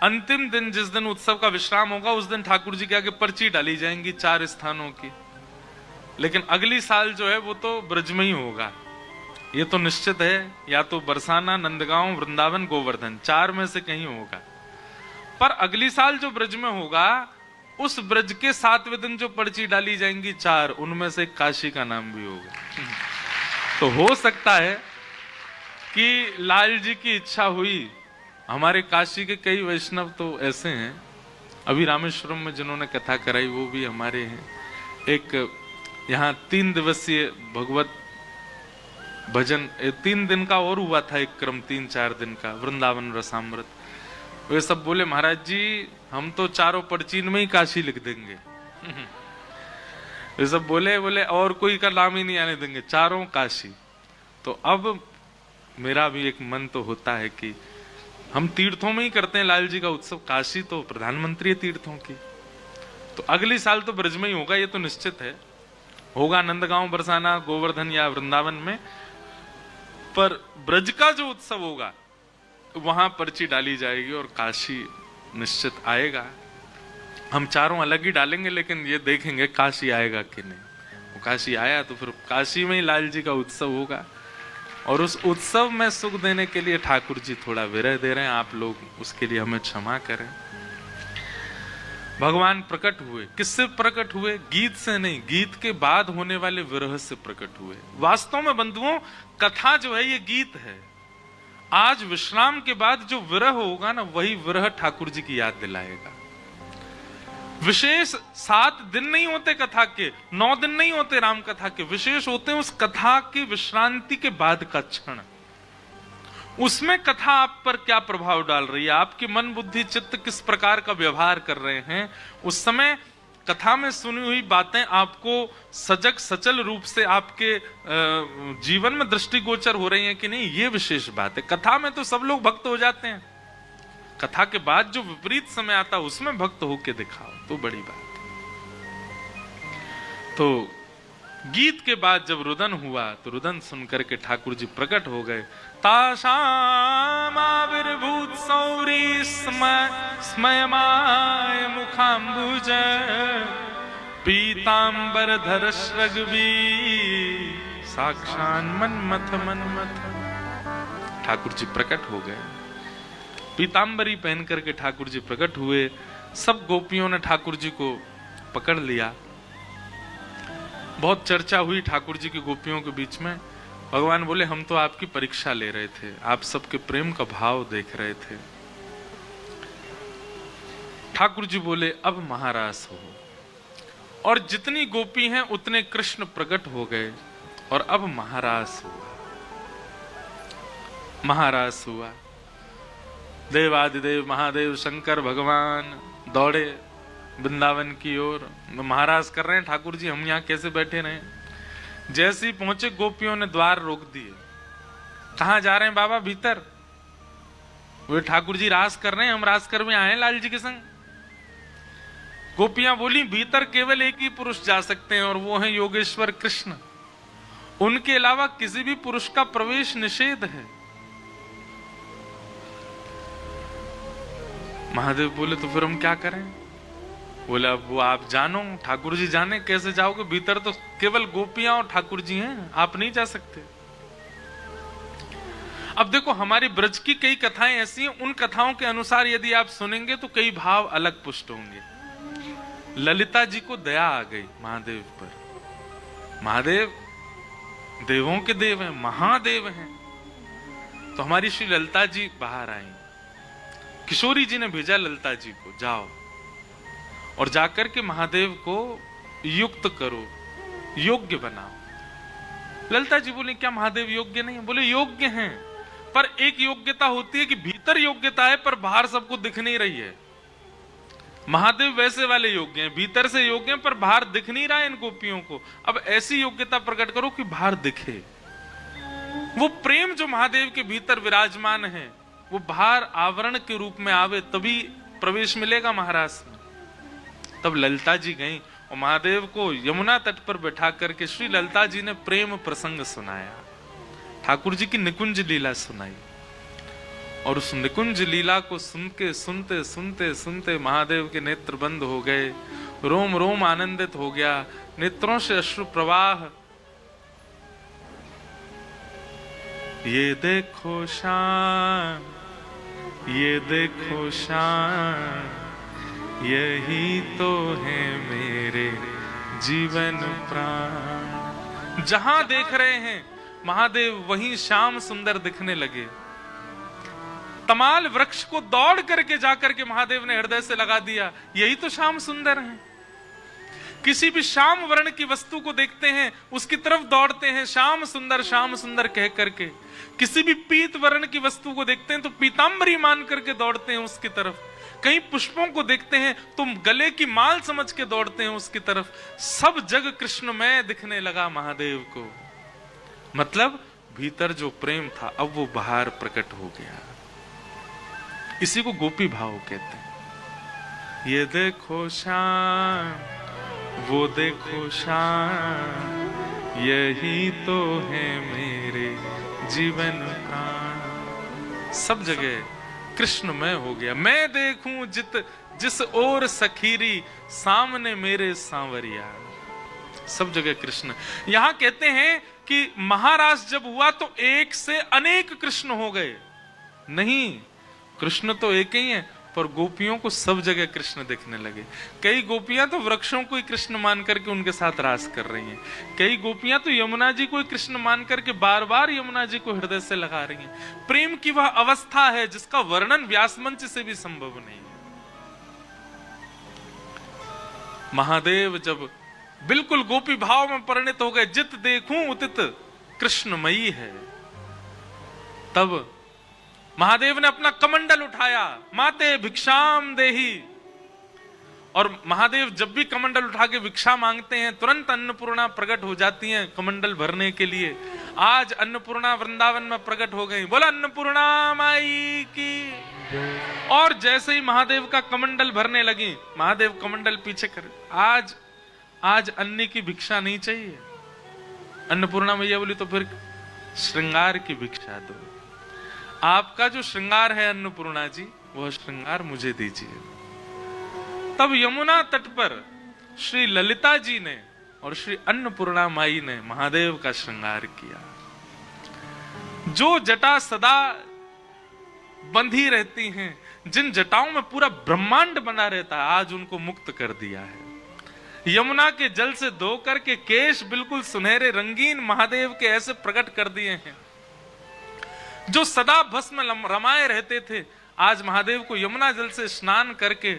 अंतिम दिन, जिस दिन उत्सव का विश्राम होगा, उस दिन ठाकुर जी के आगे पर्ची डाली जाएंगी 4 स्थानों की, लेकिन अगली साल जो है वो तो ब्रज में ही होगा, ये तो निश्चित है, या तो बरसाना, नंदगांव, वृंदावन, गोवर्धन, 4 में से कहीं होगा। पर अगली साल जो ब्रज में होगा, उस ब्रज के 7वें दिन जो पर्ची डाली जाएंगी 4, उनमें से काशी का नाम भी होगा। तो हो सकता है कि लाल जी की इच्छा हुई। हमारे काशी के कई वैष्णव तो ऐसे हैं, अभी रामेश्वरम में जिन्होंने कथा कराई वो भी हमारे हैं। एक यहाँ 3 दिवसीय भगवत भजन 3 दिन का और हुआ था, एक क्रम 3-4 दिन का, वृंदावन रसामृत। वे सब बोले महाराज जी हम तो 4 पर्चीन में ही काशी लिख देंगे। वे सब बोले और कोई का नाम ही नहीं आने देंगे, 4 काशी। तो अब मेरा भी एक मन तो होता है कि हम तीर्थों में ही करते हैं लाल जी का उत्सव, काशी तो प्रधानमंत्री है तीर्थों की, तो अगली साल तो ब्रज में ही होगा, ये तो निश्चित है, होगा नंदगांव, बरसाना, गोवर्धन या वृंदावन में, पर ब्रज का जो उत्सव होगा वहां पर्ची डाली जाएगी और काशी निश्चित आएगा। हम 4 अलग ही डालेंगे, लेकिन ये देखेंगे काशी आएगा कि नहीं। वो काशी आया तो फिर काशी में ही लाल जी का उत्सव होगा, और उस उत्सव में सुख देने के लिए ठाकुर जी थोड़ा विरह दे रहे हैं, आप लोग उसके लिए हमें क्षमा करें। भगवान प्रकट हुए, किससे प्रकट हुए? गीत से नहीं, गीत के बाद होने वाले विरह से प्रकट हुए। वास्तव में बंधुओं, कथा जो है ये गीत है। आज विश्राम के बाद जो विरह होगा ना, वही विरह ठाकुर जी की याद दिलाएगा। विशेष 7 दिन नहीं होते कथा के, 9 दिन नहीं होते राम कथा के, विशेष होते हैं उस कथा की विश्रांति के बाद का क्षण। उसमें कथा आप पर क्या प्रभाव डाल रही है, आपकी मन बुद्धि चित्त किस प्रकार का व्यवहार कर रहे हैं, उस समय कथा में सुनी हुई बातें आपको सजग सचल रूप से आपके जीवन में दृष्टिगोचर हो रही हैं कि नहीं, ये विशेष बात है। कथा में तो सब लोग भक्त हो जाते हैं, कथा के बाद जो विपरीत समय आता है उसमें भक्त होके दिखाओ तो बड़ी बात है। तो गीत के बाद जब रुदन हुआ तो रुदन सुनकर के ठाकुर जी प्रकट हो गए। ताशाम आविर्भूत सौरी स्मयमाय मुखाम्बुज पीतांबर धर रघुवी साक्षान मनमथ मनमथ। ठाकुर जी प्रकट हो गए, पीतांबरी पहन करके ठाकुर जी प्रकट हुए। सब गोपियों ने ठाकुर जी को पकड़ लिया। बहुत चर्चा हुई ठाकुर जी की गोपियों के बीच में। भगवान बोले हम तो आपकी परीक्षा ले रहे थे, आप सबके प्रेम का भाव देख रहे थे। ठाकुर जी बोले अब महारास हो, और जितनी गोपी हैं उतने कृष्ण प्रकट हो गए और अब महारास हुआ। महारास हुआ, देवादिदेव महादेव शंकर भगवान दौड़े वृंदावन की ओर। महाराज कर रहे हैं ठाकुर जी, हम यहाँ कैसे बैठे रहे। जैसे ही पहुंचे गोपियों ने द्वार रोक दिए। कहाँ जा रहे हैं बाबा? भीतर। वे ठाकुर जी रास कर रहे हैं, हम रास कर में आए लाल जी के संग। गोपियां बोली भीतर केवल एक ही पुरुष जा सकते हैं और वो है योगेश्वर कृष्ण, उनके अलावा किसी भी पुरुष का प्रवेश निषेध है। महादेव बोले तो फिर हम क्या करें? बोले अब वो आप जानो, ठाकुर जी जाने, कैसे जाओगे? भीतर तो केवल गोपियां और ठाकुर जी हैं, आप नहीं जा सकते। अब देखो हमारी ब्रज की कई कथाएं ऐसी हैं, उन कथाओं के अनुसार यदि आप सुनेंगे तो कई भाव अलग पुष्ट होंगे। ललिता जी को दया आ गई महादेव पर। महादेव देवों के देव हैं, महादेव हैं। तो हमारी श्री ललिता जी बाहर आई। किशोरी जी ने भेजा ललिता जी को, जाओ और जाकर के महादेव को युक्त करो, योग्य बनाओ। ललिता जी बोले क्या महादेव योग्य नहीं है? बोले योग्य हैं, पर एक योग्यता होती है कि भीतर योग्यता है पर बाहर सबको दिख नहीं रही है। महादेव वैसे वाले योग्य हैं, भीतर से योग्य हैं पर बाहर दिख नहीं रहा है इन गोपियों को। अब ऐसी योग्यता प्रकट करो कि बाहर दिखे। वो प्रेम जो महादेव के भीतर विराजमान है वो बाहर आवरण के रूप में आवे, तभी प्रवेश मिलेगा महाराज में। तब ललिता जी गई और महादेव को यमुना तट पर बैठा करके श्री ललिता जी ने प्रेम प्रसंग सुनाया, ठाकुर जी की निकुंज लीला सुनाई। और उस निकुंज लीला को सुनते सुनते सुनते महादेव के नेत्र बंद हो गए, रोम रोम आनंदित हो गया, नेत्रों से अश्रु प्रवाह। ये देखो शाम, ये देखो शाम, यही तो है मेरे जीवन प्राण। जहां देख रहे हैं महादेव वहीं श्याम सुंदर दिखने लगे। तमाल वृक्ष को दौड़ करके जाकर के महादेव ने हृदय से लगा दिया, यही तो श्याम सुंदर हैं। किसी भी श्याम वर्ण की वस्तु को देखते हैं उसकी तरफ दौड़ते हैं श्याम सुंदर कह करके। किसी भी पीत वर्ण की वस्तु को देखते हैं तो पीतांबरी मान करके दौड़ते हैं उसकी तरफ। कहीं पुष्पों को देखते हैं तो गले की माल समझ के दौड़ते हैं उसकी तरफ। सब जग कृष्णमय दिखने लगा महादेव को। मतलब भीतर जो प्रेम था अब वो बाहर प्रकट हो गया। इसी को गोपी भाव कहते हैं। ये देखो श्याम, वो देखो श्याम, यही तो है मेरे जीवन प्राण। सब जगह कृष्णमय हो गया। मैं देखूं जिस ओर सखीरी, सामने मेरे सांवरिया। सब जगह कृष्ण। यहां कहते हैं कि महाराज जब हुआ तो एक से अनेक कृष्ण हो गए। नहीं, कृष्ण तो एक ही है पर गोपियों को सब जगह कृष्ण दिखने लगे। कई गोपियां तो वृक्षों को ही कृष्ण मान करके उनके साथ रास कर रही हैं। कई गोपियां तो यमुना जी को ही कृष्ण मान करके बार बार यमुना जी को हृदय से लगा रही हैं। प्रेम की वह अवस्था है जिसका वर्णन व्यास मंच से भी संभव नहीं है। महादेव जब बिल्कुल गोपी भाव में परिणत हो गए, जित देखूं उतित कृष्णमयी है, तब महादेव ने अपना कमंडल उठाया, माते भिक्षाम देही। और महादेव जब भी कमंडल उठा के भिक्षा मांगते हैं, तुरंत अन्नपूर्णा प्रकट हो जाती हैं कमंडल भरने के लिए। आज अन्नपूर्णा वृंदावन में प्रकट हो गई, बोला अन्नपूर्णा माई की। और जैसे ही महादेव का कमंडल भरने लगी, महादेव कमंडल पीछे कर, आज अन्न की भिक्षा नहीं चाहिए। अन्नपूर्णा मैया बोली तो फिर श्रृंगार की भिक्षा दो, आपका जो श्रृंगार है अन्नपूर्णा जी, वह श्रृंगार मुझे दीजिए। तब यमुना तट पर श्री ललिता जी ने और श्री अन्नपूर्णा माई ने महादेव का श्रृंगार किया। जो जटा सदा बंधी रहती हैं, जिन जटाओं में पूरा ब्रह्मांड बना रहता है, आज उनको मुक्त कर दिया है। यमुना के जल से धो करके केश बिल्कुल सुनहरे रंगीन महादेव के ऐसे प्रकट कर दिए हैं। जो सदा भस्म रमाए रहते थे, आज महादेव को यमुना जल से स्नान करके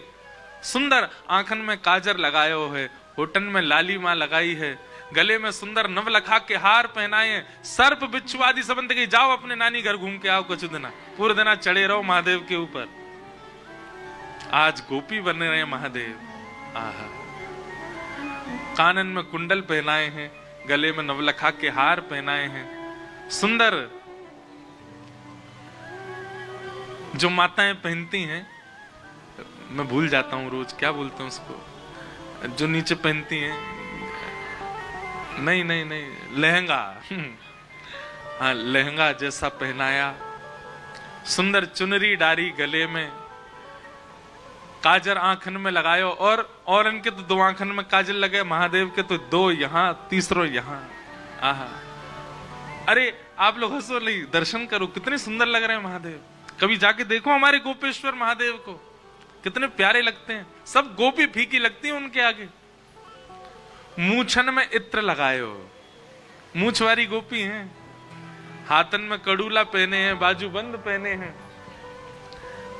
सुंदर आंखन में काजर लगायो है, होठन में लालिमा लगाई है, गले में सुंदर नवलखा के हार पहनाए हैं, सर्प बिच्छू आदि सबंध की, जाओ अपने नानी घर घूम के आओ कुछ दिना, पूरे दिना चढ़े रहो महादेव के ऊपर। आज गोपी बन रहे हैं महादेव। आहा, कानन में कुंडल पहनाए हैं, गले में नवलखा के हार पहनाए हैं, सुंदर जो माताएं पहनती हैं, मैं भूल जाता हूं रोज, क्या बोलते हैं उसको, जो नीचे पहनती हैं, नहीं, लहंगा। हाँ, लहंगा जैसा पहनाया, सुंदर चुनरी डारी गले में, काजर आंखन में लगायो। और इनके तो 2 आंखन में काजल लगे, महादेव के तो 2 यहाँ, तीसरो यहाँ। आहा, अरे आप लोग हंसो नहीं, दर्शन करो, कितने सुंदर लग रहे हैं महादेव। कभी जाके देखो हमारे गोपेश्वर महादेव को, कितने प्यारे लगते हैं। सब गोपी फीकी लगती है उनके आगे। मूछन में इत्र लगायो, मूछ वाली गोपी हैं, हाथन में कड़ूला पहने हैं, बाजूबंद पहने हैं,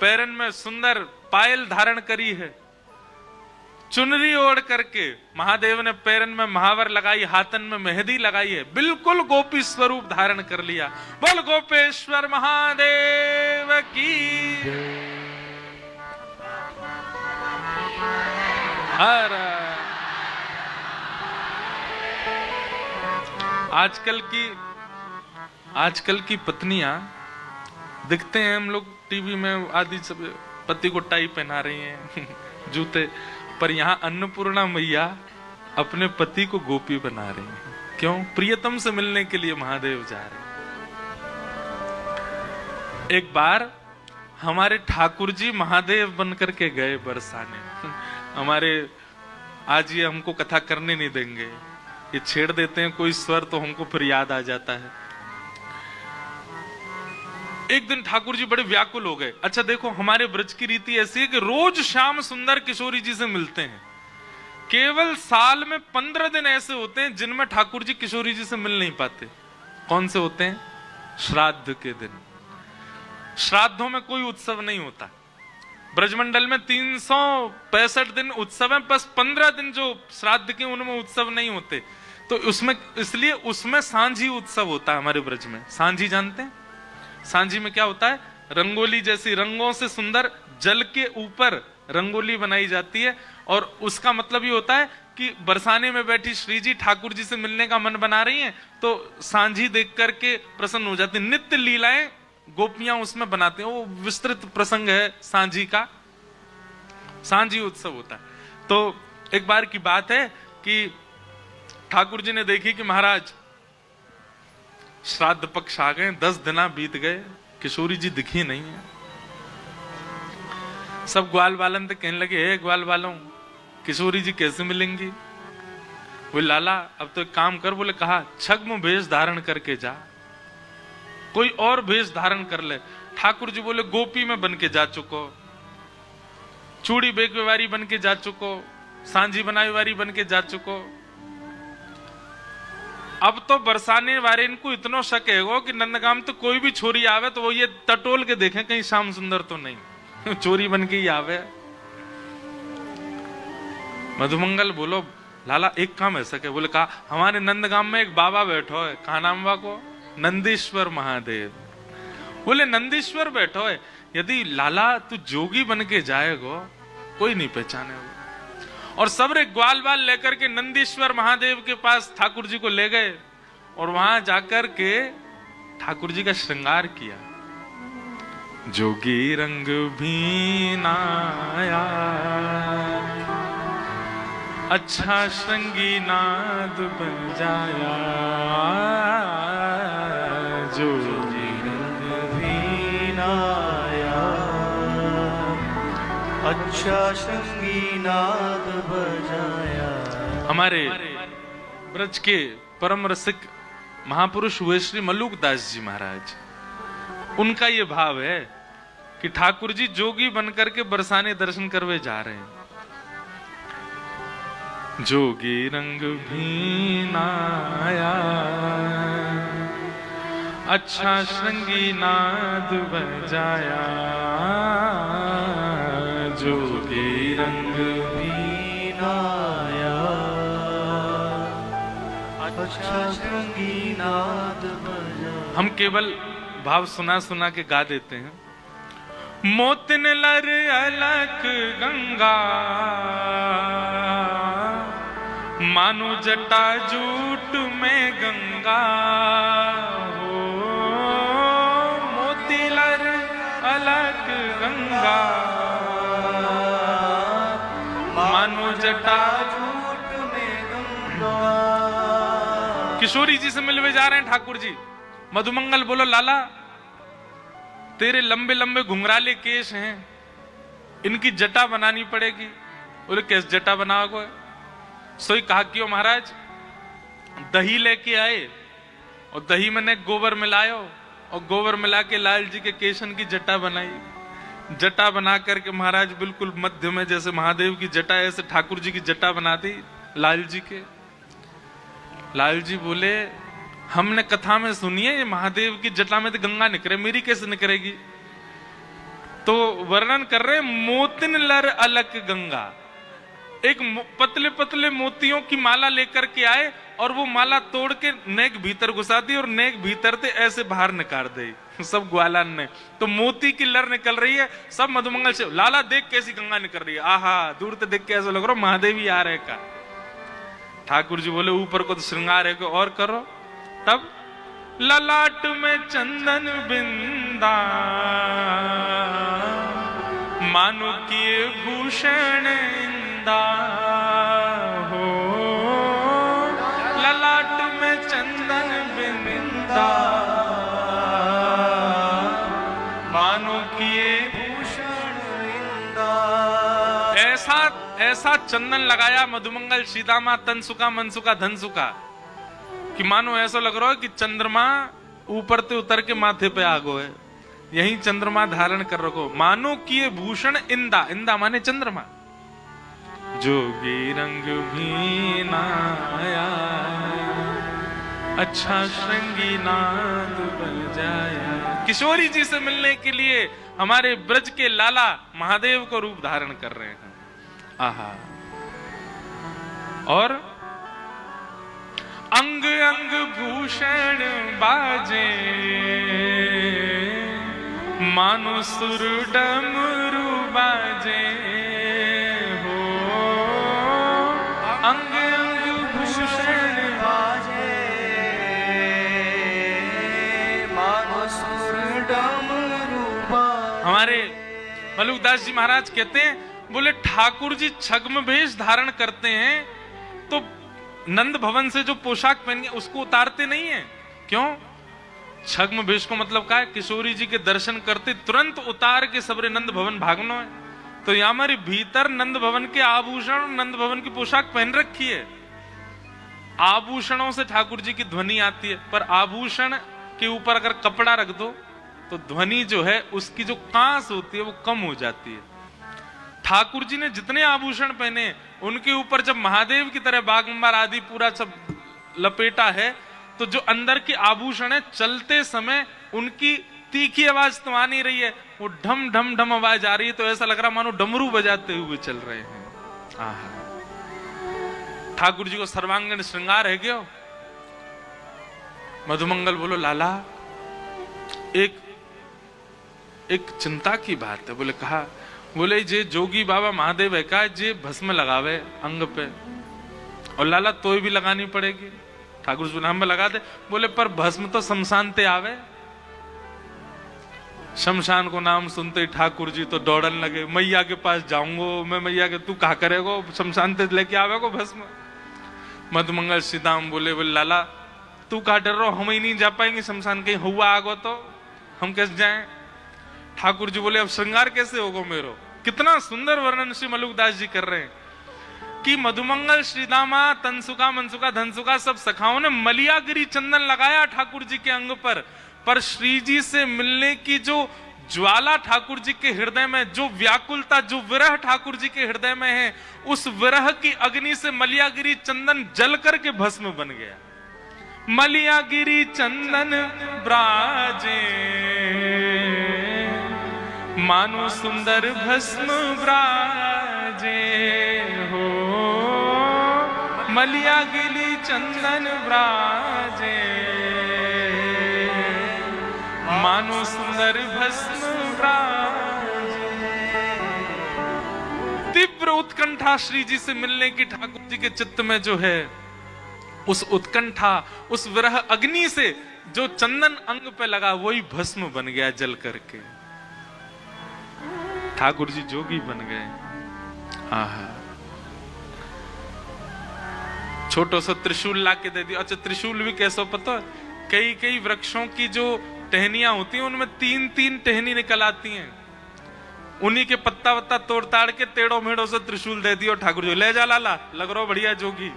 पैरन में सुंदर पायल धारण करी है, चुनरी ओढ़ करके महादेव ने पैरन में महावर लगाई, हाथन में मेहंदी लगाई है, बिल्कुल गोपी स्वरूप धारण कर लिया। बोल गोपेश्वर महादेव की। आजकल की पत्नियां दिखते हैं, हम लोग टीवी में आदि सब पति को टाई पहना रही हैं जूते, पर यहाँ अन्नपूर्णा मैया अपने पति को गोपी बना रही हैं। क्यों? प्रियतम से मिलने के लिए महादेव जा रहे हैं। एक बार हमारे ठाकुर जी महादेव बनकर के गए बरसाने। हमारे आज ये हमको कथा करने नहीं देंगे, ये छेड़ देते हैं कोई स्वर तो हमको फिर याद आ जाता है। एक दिन ठाकुर जी बड़े व्याकुल हो गए। अच्छा देखो, हमारे ब्रज की रीति ऐसी है कि रोज शाम सुंदर किशोरी जी से मिलते हैं। केवल साल में 15 दिन ऐसे होते हैं जिनमें ठाकुर जी किशोरी जी से मिल नहीं पाते। कौन से होते हैं? श्राद्ध के दिन। श्राद्धों में कोई उत्सव नहीं होता। ब्रजमंडल में 365 दिन उत्सव है, बस 15 दिन जो श्राद्ध के उनमें उत्सव नहीं होते। तो उसमें इसलिए उसमें सांझी उत्सव होता है हमारे ब्रज में। सांझी जानते हैं? सांझी में क्या होता है? रंगोली जैसी रंगों से सुंदर जल के ऊपर रंगोली बनाई जाती है, और उसका मतलब ये होता है कि बरसाने में बैठी श्री जी ठाकुर जी से मिलने का मन बना रही हैं, तो सांझी देख करके प्रसन्न हो जाती। नित्य लीलाएं गोपियां उसमें बनाते हैं। वो विस्तृत प्रसंग है सांझी का। सांझी उत्सव होता है। तो एक बार की बात है कि ठाकुर जी ने देखी कि महाराज श्राद्ध पक्ष आ गए, 10 दिन बीत गए, किशोरी जी दिखी नहीं है। सब ग्वाल वालन तो कहने लगे, हे ग्वाल वालों, किशोरी जी कैसे मिलेंगी? वो लाला अब तो एक काम कर, बोले कहा छद्म भेष धारण करके जा, कोई और भेष धारण कर ले। ठाकुर जी बोले गोपी में बन के जा चुको, चूड़ी बेकवारी बन के जा चुको, सांझी बनाई वारी बन के जा चुको। अब तो बरसाने वाले इनको इतना शक है कि नंदगाम तो कोई भी छोरी आवे तो वो ये टटोल के देखें कहीं श्याम सुंदर तो नहीं, चोरी बन के ही आवे। मधुमंगल बोलो लाला एक काम ऐसा क्या? बोले कहा हमारे नंदगाम में एक बाबा बैठो है, कहा नाम बा को? नंदीश्वर महादेव। बोले नंदीश्वर बैठो है, यदि लाला तू जोगी बन के जाएगो कोई नहीं पहचानेगा। और सबरे ग्वाल बाल लेकर के नंदीश्वर महादेव के पास ठाकुर जी को ले गए और वहां जाकर के ठाकुर जी का श्रृंगार किया। जोगी रंग भी नाया, अच्छा श्रृंगी नाद बजाया। जोगी रंग भी नाया, अच्छा श्रृंगी नाद बजाया। हमारे ब्रज के परम रसिक महापुरुष हुए श्री मल्लुकदास जी महाराज, उनका ये भाव है कि ठाकुर जी जोगी बनकर के बरसाने दर्शन करवे जा रहे हैं। जोगी रंग भी नाया, अच्छा श्रृंगी नाद बजाया। जोगी रंग भी नाया, अच्छा श्रृंगी नाद बजाया। हम केवल भाव सुना सुना के गा देते हैं। मोतिन लर अलख गंगा, मानो जटा जूट में गंगा हो। मोती लर अलख गंगा, मानो जटा जूट में गंगा। किशोरी जी से मिलवे जा रहे हैं ठाकुर जी। मधुमंगल बोलो लाला तेरे लंबे लंबे घुंघराले केश हैं, इनकी जटा बनानी पड़ेगी। बोले कैसे जटा बनाओगे? सोई कहा क्यों महाराज? दही लेके आए और दही में ने गोबर मिलायो और गोबर मिला के लाल जी के केशन की जटा बनाई। जटा बना करके महाराज बिल्कुल मध्य में जैसे महादेव की जटा, ऐसे ठाकुर जी की जटा बना दी लाल जी के। लाल जी बोले हमने कथा में सुनी है ये महादेव की जटा में तो गंगा निकले, मेरी कैसे निकलेगी? तो वर्णन कर रहे मोतिन लर अलक गंगा। एक पतले पतले मोतियों की माला लेकर के आए और वो माला तोड़ के नेक भीतर घुसा दी और नेक भीतर से ऐसे बाहर निकाल दी सब ग्वालान ने। तो मोती की लर निकल रही है। सब मधुमंगल से लाला देख कैसी गंगा निकल रही है, आहा दूर से देख के ऐसा लग रहा महादेव ही आ रहे का। ठाकुर जी बोले ऊपर को तो श्रृंगार है को और करो। तब ललाट में चंदन बिंदा, मानो किए भूषण इंदा हो। ललाट में चंदन बिंदा, मानो किए भूषण इंदा। ऐसा ऐसा चंदन लगाया मधुमंगल सीतामा तनसुका मनसुका धनसुका कि मानो ऐसा लग रहा है कि चंद्रमा ऊपर से उतर के माथे पे आ गो है, यही चंद्रमा धारण कर रखो। मानो किए भूषण इंदा, इंदा माने चंद्रमा। जोगी रंग भी नाया, अच्छा श्रृंगी नाद बजाया। किशोरी जी से मिलने के लिए हमारे ब्रज के लाला महादेव को रूप धारण कर रहे हैं। आहा। और अंग अंग भूषण बाजे, मानो सुर डमरू बाजे हो। अंग अंग भूषण बाजे, मानो सुर डमरू बाजे। हमारे मल्लुकदास जी महाराज कहते हैं, बोले ठाकुर जी छद्म वेश धारण करते हैं तो नंद भवन से जो पोशाक पहन उसको उतारते नहीं है। क्यों? छद्म वेश को मतलब क्या है? किशोरी जी के दर्शन करते तुरंत उतार के सबरे नंद भवन भागनो है। तो यहाँ हमारे भीतर नंद भवन के आभूषण और नंद भवन की पोशाक पहन रखी है। आभूषणों से ठाकुर जी की ध्वनि आती है, पर आभूषण के ऊपर अगर कपड़ा रख दो तो ध्वनि जो है उसकी जो कांस होती है वो कम हो जाती है। ठाकुर जी ने जितने आभूषण पहने उनके ऊपर जब महादेव की तरह बागंबर आदि पूरा सब लपेटा है, तो जो अंदर के आभूषण है चलते समय उनकी तीखी आवाज तो आ नहीं रही है, वो ढम ढम ढम आवाज आ रही है। तो ऐसा लग रहा मानो डमरू बजाते हुए चल रहे हैं। आहा। ठाकुर जी को सर्वांगीण श्रृंगार है क्यों? मधुमंगल बोलो लाला एक चिंता की बात है। बोले कहा? बोले जे जोगी बाबा महादेव है का जे भस्म लगावे अंग पे, और लाला तो भी लगानी पड़ेगी। ठाकुर जी हम लगा दे। बोले पर भस्म तो शमशान ते आवे। शमशान को नाम सुनते ही ठाकुर जी तो दौड़न लगे, मैया के पास जाऊंगो मैं। मैया के तू कहा करेगो, शमशान ते लेके आवेगो भस्म। मधुमंगल श्रीदाम बोले लाला तू कहा डर रहो, हम ही नहीं जा पाएंगे शमशान, कहीं हुआ आगो तो हम कैसे जाएं? ठाकुर जी बोले अब श्रृंगार कैसे होगो मेरो? कितना सुंदर वर्णन श्री मलुकदास जी कर रहे हैं कि मधुमंगल श्रीदामा तनसुका मनसुका धनसुका सब सखाओं ने मलियागिरी चंदन लगाया ठाकुर जी के अंग पर श्री जी से मिलने की जो ज्वाला ठाकुर जी के हृदय में, जो व्याकुलता, जो विरह ठाकुर जी के हृदय में है, उस विरह की अग्नि से मलियागिरी चंदन जल करके भस्म बन गया। मलियागिरी चंदन ब्राजे मानो सुंदर भस्म ब्राजे हो, मलियागिरी चंदन ब्राजे मानो सुंदर भस्म ब्राजे। तीव्र उत्कंठा श्री जी से मिलने की ठाकुर जी के चित्त में जो है, उस उत्कंठा, उस विरह अग्नि से जो चंदन अंग पे लगा वही भस्म बन गया जल करके। ठाकुर जी जोगी बन गए। आहा, छोटो सा त्रिशूल ला के दे दिया। अच्छा त्रिशूल भी कैसा पता? कई वृक्षों की जो टहनियां होती हैं उनमें 3-3 टहनी निकल आती हैं, उन्हीं के पत्ता वत्ता तोड़ ताड़ के टेढ़ो मेढ़ो से त्रिशूल दे दियो। ठाकुर जी ले जा लाला, लग रहा बढ़िया जोगी।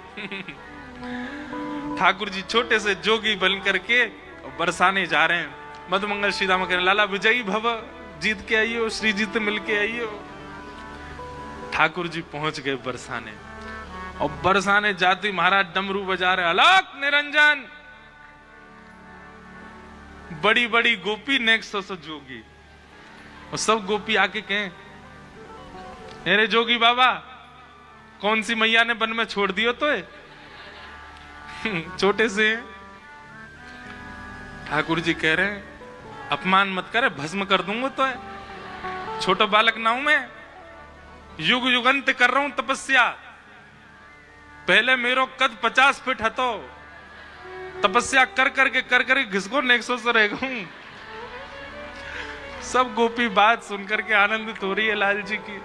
ठाकुर जी छोटे से जोगी बन करके बरसाने जा रहे हैं। मधुमंगल श्रीदामा कह रहे लाला विजयी भव, जीत के आइयो, श्री जी तो मिल के आइयो। ठाकुर जी पहुंच गए बरसाने, और बरसाने जाते महाराज डमरू बजा रहे, अलग निरंजन। बड़ी बड़ी गोपी नेक्स्ट सो जोगी, और सब गोपी आके कहें अरे जोगी बाबा कौन सी मैया ने वन में छोड़ दियो तो है? छोटे से ठाकुर जी कह रहे हैं अपमान मत करे, भस्म कर दूंगा तो है। छोटा बालक ना हूं मैं, युग युगंत कर रहा हूं तपस्या। पहले मेरो कद 50 फीट हतो, तपस्या कर करके घिसको नेक्सो से रह गऊं। सब गोपी बात सुनकर के आनंदित हो रही है लाल जी की।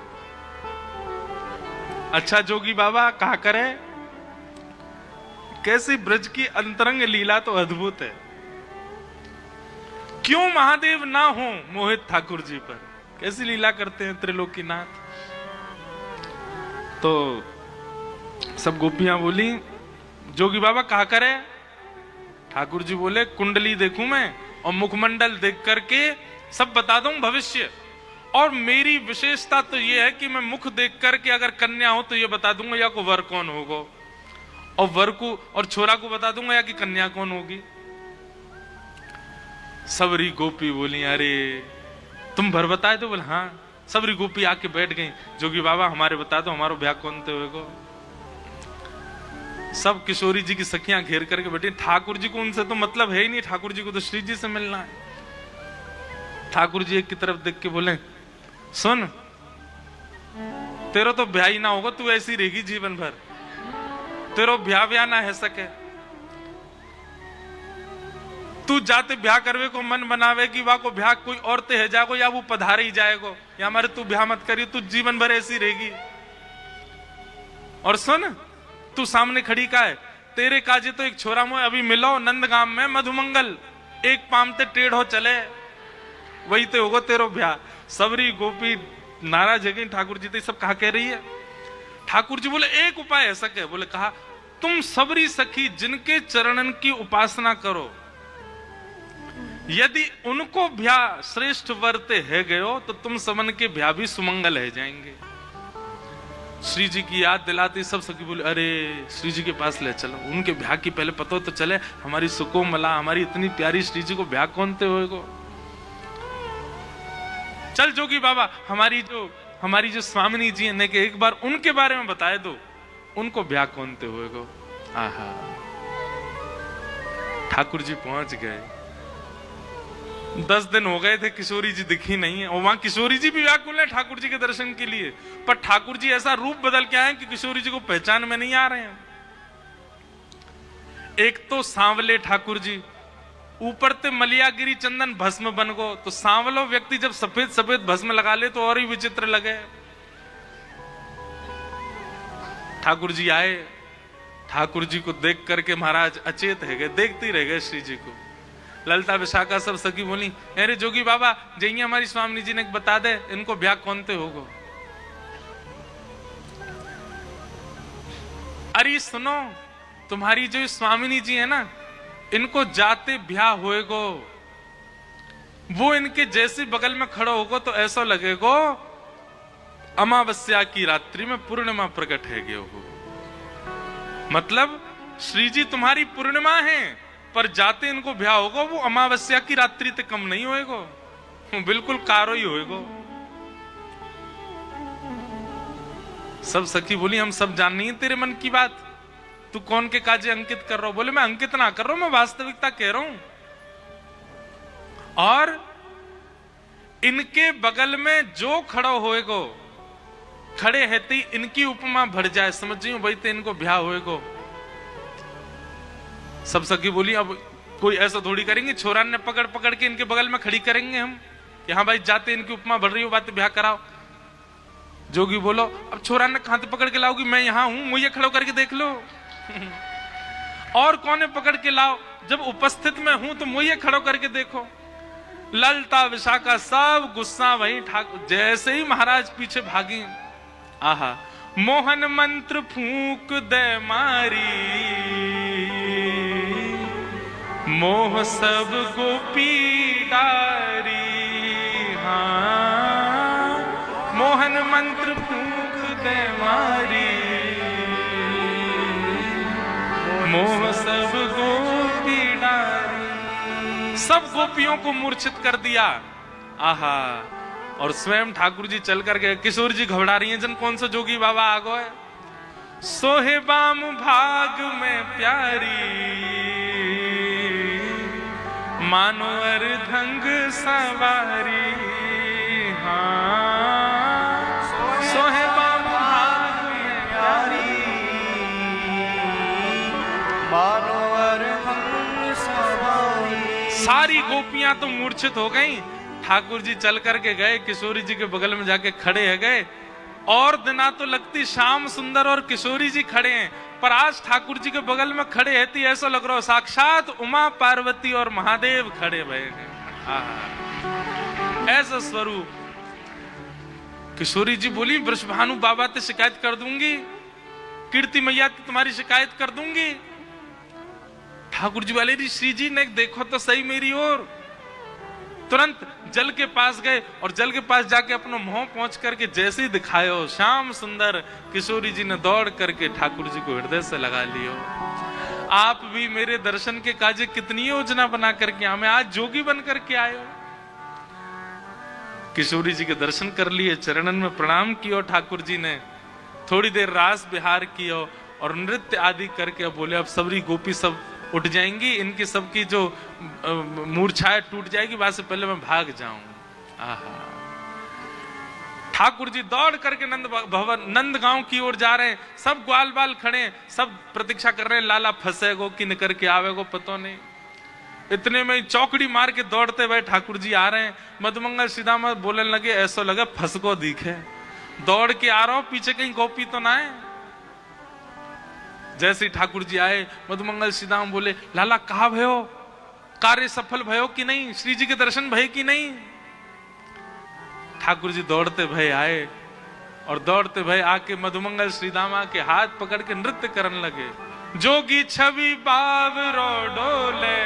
अच्छा जोगी बाबा कहा करे, कैसी ब्रज की अंतरंग लीला तो अद्भुत है। क्यों महादेव ना हो मोहित ठाकुर जी पर, कैसी लीला करते हैं त्रिलोकीनाथ। तो सब गोपियां बोली जोगी बाबा कहा करे? ठाकुर जी बोले कुंडली देखूं मैं और मुखमंडल देख करके सब बता दूं भविष्य, और मेरी विशेषता तो यह है कि मैं मुख देख करके अगर कन्या हो तो यह बता दूंगा या को वर कौन होगा, और वर को और छोरा को बता दूंगा या कि कन्या कौन होगी। सबरी गोपी बोली अरे तुम भर बताए तो? बोले हाँ। सबरी गोपी आके बैठ गई, जोगी बाबा हमारे बता दो हमारो ब्याह कौन थे होगा। सब किशोरी जी की सखियां घेर करके बैठी। ठाकुर जी को उनसे तो मतलब है ही नहीं, ठाकुर जी को तो श्री जी से मिलना है। ठाकुर जी एक की तरफ देख के बोले सुन तेरा तो ब्याह ही ना होगा, तू ऐसी रहेगी जीवन भर, तेरो ब्याह ना है सके। तू जाते ब्याह करवे को मन बनावे कि वाह को ब्याह कोई और ते है जाएगो या वो पधारे ही जाएगो, या हमारे तू ब्याह मत करी, तू जीवन भर ऐसी रहेगी। और सुन तू सामने खड़ी का है, तेरे काजे तो एक छोरा मोह अभी मिलो नंदगाम में मधुमंगल, एक पामते टेढ़ो चले, वही तो होगा तेरो ब्याह। सबरी गोपी नाराज है गई। ठाकुर जी तो सब कहा कह रही है। ठाकुर जी बोले एक उपाय ऐसा क्या? बोले कहा तुम सबरी सखी जिनके चरणन की उपासना करो, यदि उनको ब्याह श्रेष्ठ वर्ते है गयो तो तुम समन के ब्याह भी सुमंगल है जाएंगे। श्री जी की याद दिलाती सब सखी बोले अरे श्री जी के पास ले चलो, उनके ब्याह की पहले पता तो चले, हमारी सुकोमला हमारी इतनी प्यारी श्री जी को ब्याह कौन थे होएगो। चल जोगी बाबा हमारी जो स्वामिनी जी ने कि एक बार उनके बारे में बताए दो। उनको ब्याह कौनते होएगो। आहा, ठाकुर जी पहुंच गए। 10 दिन हो गए थे, किशोरी जी दिखी नहीं है, और वहां किशोरी जी भी व्याकुल है ठाकुर जी के दर्शन के लिए, पर ठाकुर जी ऐसा रूप बदल के आए कि किशोरी जी को पहचान में नहीं आ रहे हैं। एक तो सांवले ठाकुर जी, ऊपर ते मलियागिरी चंदन भस्म बन गो, तो सांवलो व्यक्ति जब सफेद सफेद भस्म लगा ले तो और ही विचित्र लगे। ठाकुर जी आए, ठाकुर जी को देख करके महाराज अचेत है गए, देखते ही रह गए श्री जी को। ललिता विशाखा सब सखी बोली, अरे जोगी बाबा जइए हमारी स्वामी जी ने बता दे इनको ब्याह कौनते होगो। अरे सुनो, तुम्हारी जो स्वामिनी जी है ना, इनको जाते ब्याह होएगो, वो इनके जैसे बगल में खड़ा होगो तो ऐसा लगेगो अमावस्या की रात्रि में पूर्णिमा प्रकट है गए हो। मतलब श्री जी तुम्हारी पूर्णिमा है, पर जाते इनको ब्याह होगा वो अमावस्या की रात्रि तक कम नहीं होएगो, बिल्कुल कारो ही होएगो। सब सखी बोली, हम सब जान नहीं है तेरे मन की बात, तू कौन के काजे अंकित कर रहा हो। बोले मैं अंकित ना कर रहा हूं, मैं वास्तविकता कह रहा हूं। और इनके बगल में जो खड़ा होएगो, खड़े रहते ही इनकी उपमा भर जाए, समझियो भाई तो इनको ब्याह होएगो। सब सखी बोली, अब कोई ऐसा थोड़ी करेंगे, छोरा ने पकड़ पकड़ के इनके बगल में खड़ी करेंगे हम, यहां भाई जाते इनकी उपमा भर रही हो, बात ब्याह कराओ। जोगी बोलो, अब छोरा ने कहां पकड़ के लाओगी, मैं यहां हूं, मुझे खड़ो करके देख लो। और कौन पकड़ के लाओ, जब उपस्थित में हूं तो मुझे खड़ो करके देखो। ललिता विशाखा सब गुस्सा वही ठाकुर, जैसे ही महाराज पीछे भागी, आहा, मोहन मंत्र फूंक दे मारी, मोह सब गोपी डारी। हाँ, मोहन मंत्र फूंक दे मारी, मोह सब गोपी डारी। सब गोपियों को मूर्छित कर दिया। आहा, और स्वयं ठाकुर जी चल कर गए। किशोर जी घबरा रही हैं, जन कौन सा जोगी बाबा आ गए। सोहे बाम भाग में प्यारी, मानो अर्धंग सवारी। हाँ, सोहे बाम भाग में प्यारी, मानो अर्धंग सवारी। सारी गोपियां तो मूर्छित हो गईं। ठाकुर जी चल करके गए, किशोरी जी के बगल में जाके खड़े है गए। और दिना तो लगती श्याम सुंदर और किशोरी जी खड़े हैं, पर आज ठाकुर जी के बगल में खड़े है, ऐसा लग रहा हो साक्षात उमा पार्वती और महादेव खड़े भये हैं। ऐसा स्वरूप। किशोरी जी बोली, वृषभानु बाबा ते शिकायत कर दूंगी, कीर्ति मैया ते तुम्हारी शिकायत कर दूंगी। ठाकुर जी वाले जी, श्री जी ने देखो तो सही मेरी ओर। तुरंत जल के पास गए और जल के पास जाके अपना मुंह पहुंच करके जैसे ही दिखायो श्याम सुंदर, किशोरी जी ने दौड़ करके ठाकुर जी को हृदय से लगा लियो। आप भी मेरे दर्शन के काजे कितनी योजना बना करके हमें आज जोगी बन करके आए हो। किशोरी जी के दर्शन कर लिए, चरणन में प्रणाम किया ठाकुर जी ने, थोड़ी देर रास विहार किया और नृत्य आदि करके अब बोले, अब सबरी गोपी सब उठ जाएंगी, इनकी सबकी जो मूर्छाएं टूट जाएगी, वहां से पहले मैं भाग जाऊं। आहा, ठाकुर जी दौड़ करके नंद भवन नंद गांव की ओर जा रहे हैं। सब ग्वाल बाल खड़े, सब प्रतीक्षा कर रहे हैं, लाला फंसेगो कि निकर के आवेगो पतो नहीं। इतने में चौकड़ी मार के दौड़ते हुए ठाकुर जी आ रहे हैं। मधुमंगल सीधा मत बोलने लगे, ऐसा लगा फंसको दिखे, दौड़ के आ रहा हूं, पीछे कहीं गोपी तो ना है। जैसे ठाकुर जी आए, मधुमंगल सीधाम बोले, लाला कहा भयो, कार्य सफल भयो कि नहीं, श्री जी के दर्शन भय कि नहीं। ठाकुर जी दौड़ते भय आए और दौड़ते भय आके मधुमंगल श्रीदामा के हाथ पकड़ के नृत्य करने लगे। जोगी छवि बावरो डोले,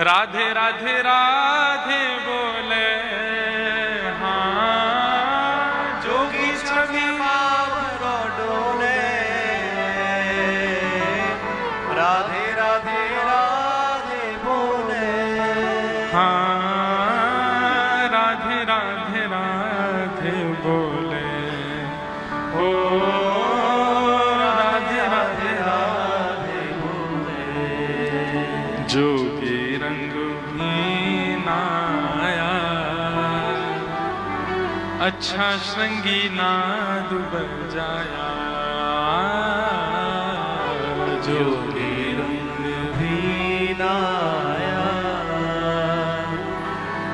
राधे राधे राधे बोले। हाँ, जोगी छवि बावरो डोले, राधे राधे राधे बोले। हाँ, राधे राधे राधे बोले। नाया, अच्छा श्रृंगी नाद बजाया, जोगी रंग भी नाया,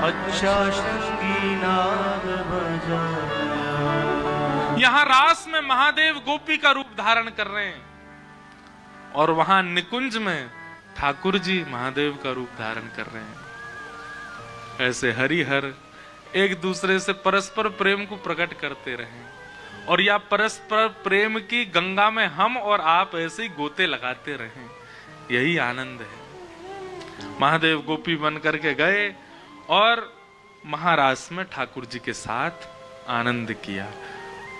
अच्छा श्रृंगी नाद बजाया। यहां रास में महादेव गोपी का रूप धारण कर रहे हैं और वहां निकुंज में ठाकुर जी महादेव का रूप धारण कर रहे हैं। ऐसे हरिहर एक दूसरे से परस्पर प्रेम को प्रकट करते रहे और या परस्पर प्रेम की गंगा में हम और आप ऐसे ही गोते लगाते रहे, यही आनंद है। महादेव गोपी बन करके गए और महारास में ठाकुर जी के साथ आनंद किया।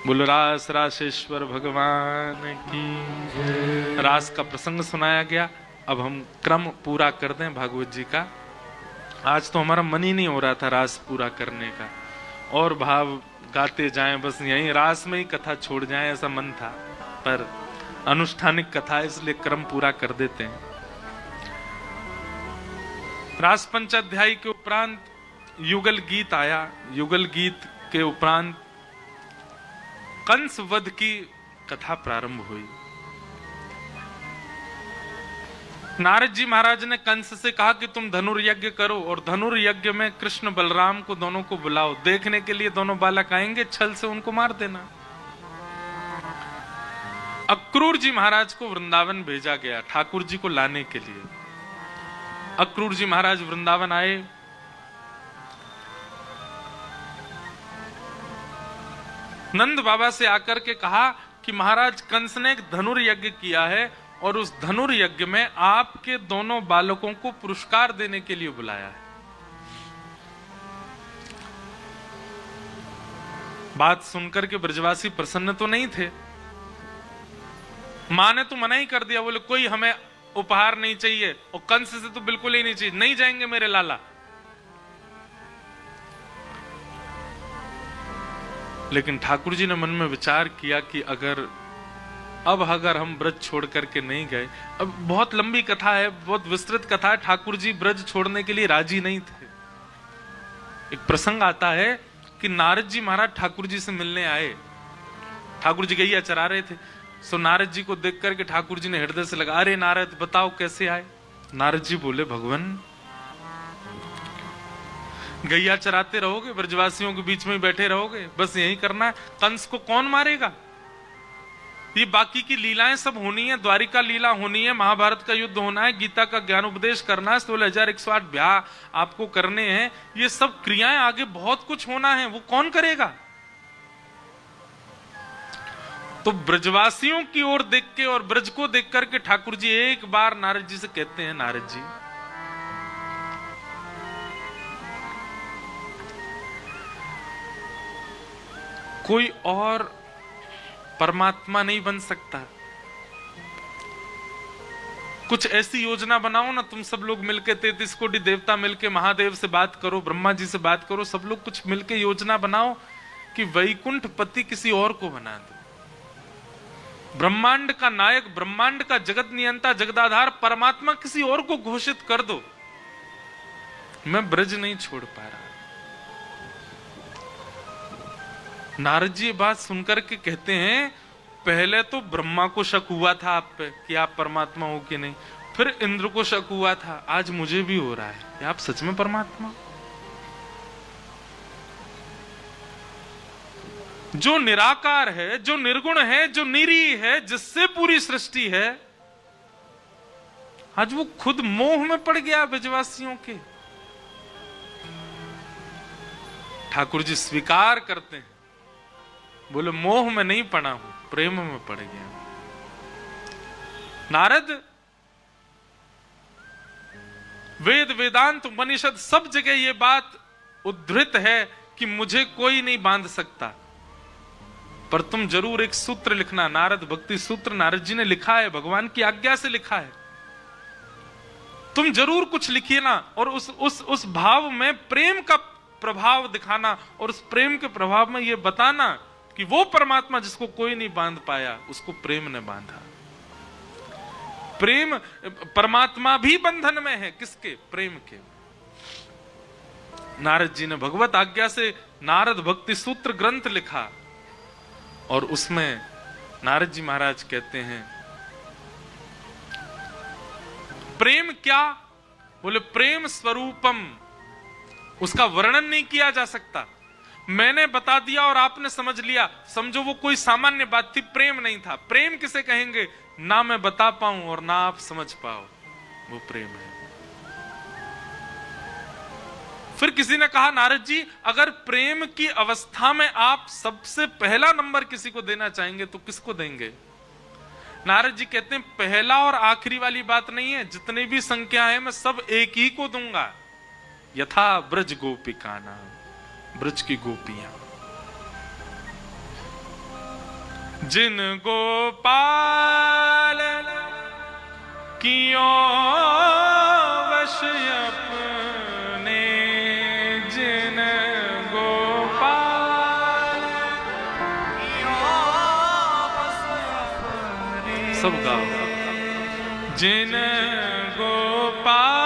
बोलो रास रासेश्वर भगवान की। रास का प्रसंग सुनाया गया। अब हम क्रम पूरा कर दें भागवत जी का। आज तो हमारा मन ही नहीं हो रहा था रास पूरा करने का, और भाव गाते जाएं, बस यहीं रास में ही कथा छोड़ जाएं ऐसा मन था, पर अनुष्ठानिक कथा इसलिए क्रम पूरा कर देते हैं। रास पंचाध्यायी के उपरांत युगल गीत आया। युगल गीत के उपरांत कंस वध की कथा प्रारंभ हुई। नारद जी महाराज ने कंस से कहा कि तुम धनुर्यज्ञ करो और धनुर्यज्ञ में कृष्ण बलराम को दोनों को बुलाओ, देखने के लिए दोनों बालक आएंगे, छल से उनको मार देना। अक्रूर जी महाराज को वृंदावन भेजा गया ठाकुर जी को लाने के लिए। अक्रूर जी महाराज वृंदावन आए। नंद बाबा से आकर के कहा कि महाराज कंस ने एक धनुर्यज्ञ किया है और उस धनुर्यज्ञ में आपके दोनों बालकों को पुरस्कार देने के लिए बुलाया है। बात सुनकर के ब्रजवासी प्रसन्न तो नहीं थे। मां ने तो मना ही कर दिया, बोले कोई हमें उपहार नहीं चाहिए और कंस से तो बिल्कुल ही नहीं चाहिए, नहीं जाएंगे मेरे लाला। लेकिन ठाकुर जी ने मन में विचार किया कि अगर हम ब्रज छोड़ करके नहीं गए, अब बहुत लंबी कथा है, बहुत विस्तृत कथा है, ठाकुर जी ब्रज छोड़ने के लिए राजी नहीं थे। एक प्रसंग आता है कि नारद जी महाराज ठाकुर जी से मिलने आए। ठाकुर जी गैया चरा रहे थे, सो नारद जी को देख करके ठाकुर जी ने हृदय से लगा, अरे नारद बताओ कैसे आए। नारद जी बोले, भगवान गैया चराते रहोगे, ब्रजवासियों के बीच में बैठे रहोगे, बस यही करना है। कंस को कौन मारेगा? ये बाकी की लीलाएं सब होनी है, द्वारिका लीला होनी है, महाभारत का युद्ध होना है, गीता का ज्ञान उपदेश करना है, 16,108 ब्याह आपको करने हैं, ये सब क्रियाएं आगे बहुत कुछ होना है, वो कौन करेगा? तो ब्रजवासियों की ओर देख के और ब्रज को देख करके ठाकुर जी एक बार नारद जी से कहते हैं, नारद जी कोई और परमात्मा नहीं बन सकता, कुछ ऐसी योजना बनाओ ना, तुम सब लोग मिलके 33 कोटि देवता मिलके महादेव से बात करो, ब्रह्मा जी से बात करो, सब लोग कुछ मिलके योजना बनाओ कि वैकुंठ पति किसी और को बना दो। ब्रह्मांड का नायक, ब्रह्मांड का जगत नियंता, जगदाधार परमात्मा किसी और को घोषित कर दो। मैं ब्रज नहीं छोड़ पा रहा। नारद जी बात सुनकर के कहते हैं, पहले तो ब्रह्मा को शक हुआ था आप पे कि आप परमात्मा हो कि नहीं, फिर इंद्र को शक हुआ था, आज मुझे भी हो रहा है कि आप सच में परमात्मा। जो निराकार है, जो निर्गुण है, जो निरी है, जिससे पूरी सृष्टि है, आज वो खुद मोह में पड़ गया ब्रजवासियों के। ठाकुर जी स्वीकार करते हैं, बोले मोह में नहीं पड़ा हूं, प्रेम में पड़ गया। नारद, वेद वेदांत उपनिषद सब जगह ये बात उद्धृत है कि मुझे कोई नहीं बांध सकता, पर तुम जरूर एक सूत्र लिखना। नारद भक्ति सूत्र नारद जी ने लिखा है, भगवान की आज्ञा से लिखा है। तुम जरूर कुछ लिखिए ना, और उस भाव में प्रेम का प्रभाव दिखाना, और उस प्रेम के प्रभाव में यह बताना कि वो परमात्मा जिसको कोई नहीं बांध पाया, उसको प्रेम ने बांधा। प्रेम, परमात्मा भी बंधन में है, किसके? प्रेम के। नारद जी ने भगवत आज्ञा से नारद भक्ति सूत्र ग्रंथ लिखा और उसमें नारद जी महाराज कहते हैं प्रेम क्या? बोले प्रेम स्वरूपम, उसका वर्णन नहीं किया जा सकता। मैंने बता दिया और आपने समझ लिया, समझो वो कोई सामान्य बात थी, प्रेम नहीं था। प्रेम किसे कहेंगे? ना मैं बता पाऊं और ना आप समझ पाओ, वो प्रेम है। फिर किसी ने कहा नारद जी अगर प्रेम की अवस्था में आप सबसे पहला नंबर किसी को देना चाहेंगे तो किसको देंगे? नारद जी कहते हैं पहला और आखिरी वाली बात नहीं है, जितनी भी संख्या है मैं सब एक ही को दूंगा। यथा ब्रज गोपिका नाम, ब्रज की गोपियां, जिन गोपाल कियो वश अपने, जिन गोपाल कियो वश अपने, सब गाओ, जिन गोपाल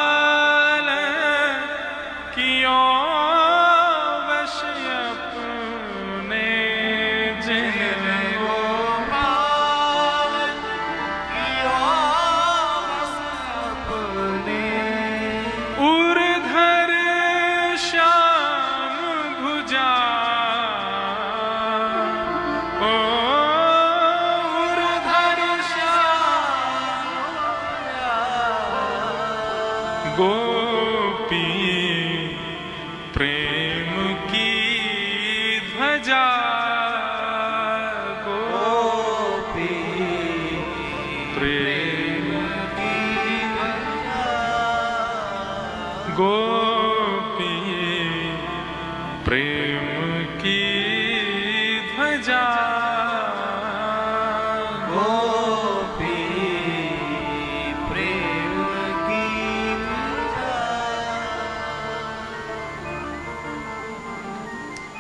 कियो वश अपने, जिन गोपाल कियो वश अपने, उर्धर श्याम भुजा, ओ उर्धर श्याम गोपी प्रेम की ध्वजा, गोपी प्रेम की ध्वजा, गोपी प्रेम की ध्वजा, गोपी प्रेम की ध्वजा।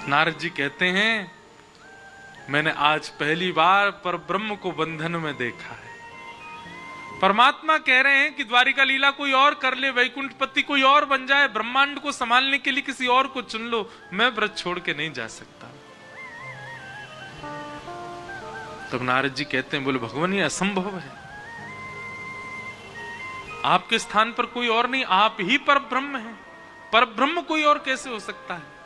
नारद जी कहते हैं मैंने आज पहली बार पर ब्रह्म को बंधन में देखा है। परमात्मा कह रहे हैं कि द्वारिका लीला कोई और कर ले, वैकुंठपति कोई और बन जाए, ब्रह्मांड को संभालने के लिए किसी और को चुन लो, मैं व्रत छोड़ के नहीं जा सकता। तब नारद जी कहते हैं बोले भगवान ये असंभव है, आपके स्थान पर कोई और नहीं, आप ही पर ब्रह्म हैं, पर ब्रह्म कोई और कैसे हो सकता है?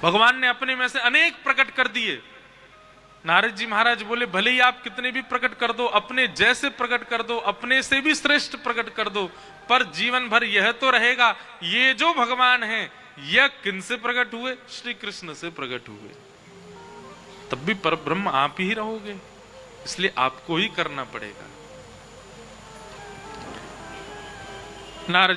भगवान ने अपने में से अनेक प्रकट कर दिए। नारद जी महाराज बोले भले ही आप कितने भी प्रकट कर दो, अपने जैसे प्रकट कर दो, अपने से भी श्रेष्ठ प्रकट कर दो, पर जीवन भर यह तो रहेगा ये जो भगवान हैं यह किनसे प्रकट हुए? श्री कृष्ण से प्रकट हुए। तब भी पर ब्रह्म आप ही रहोगे, इसलिए आपको ही करना पड़ेगा। नारद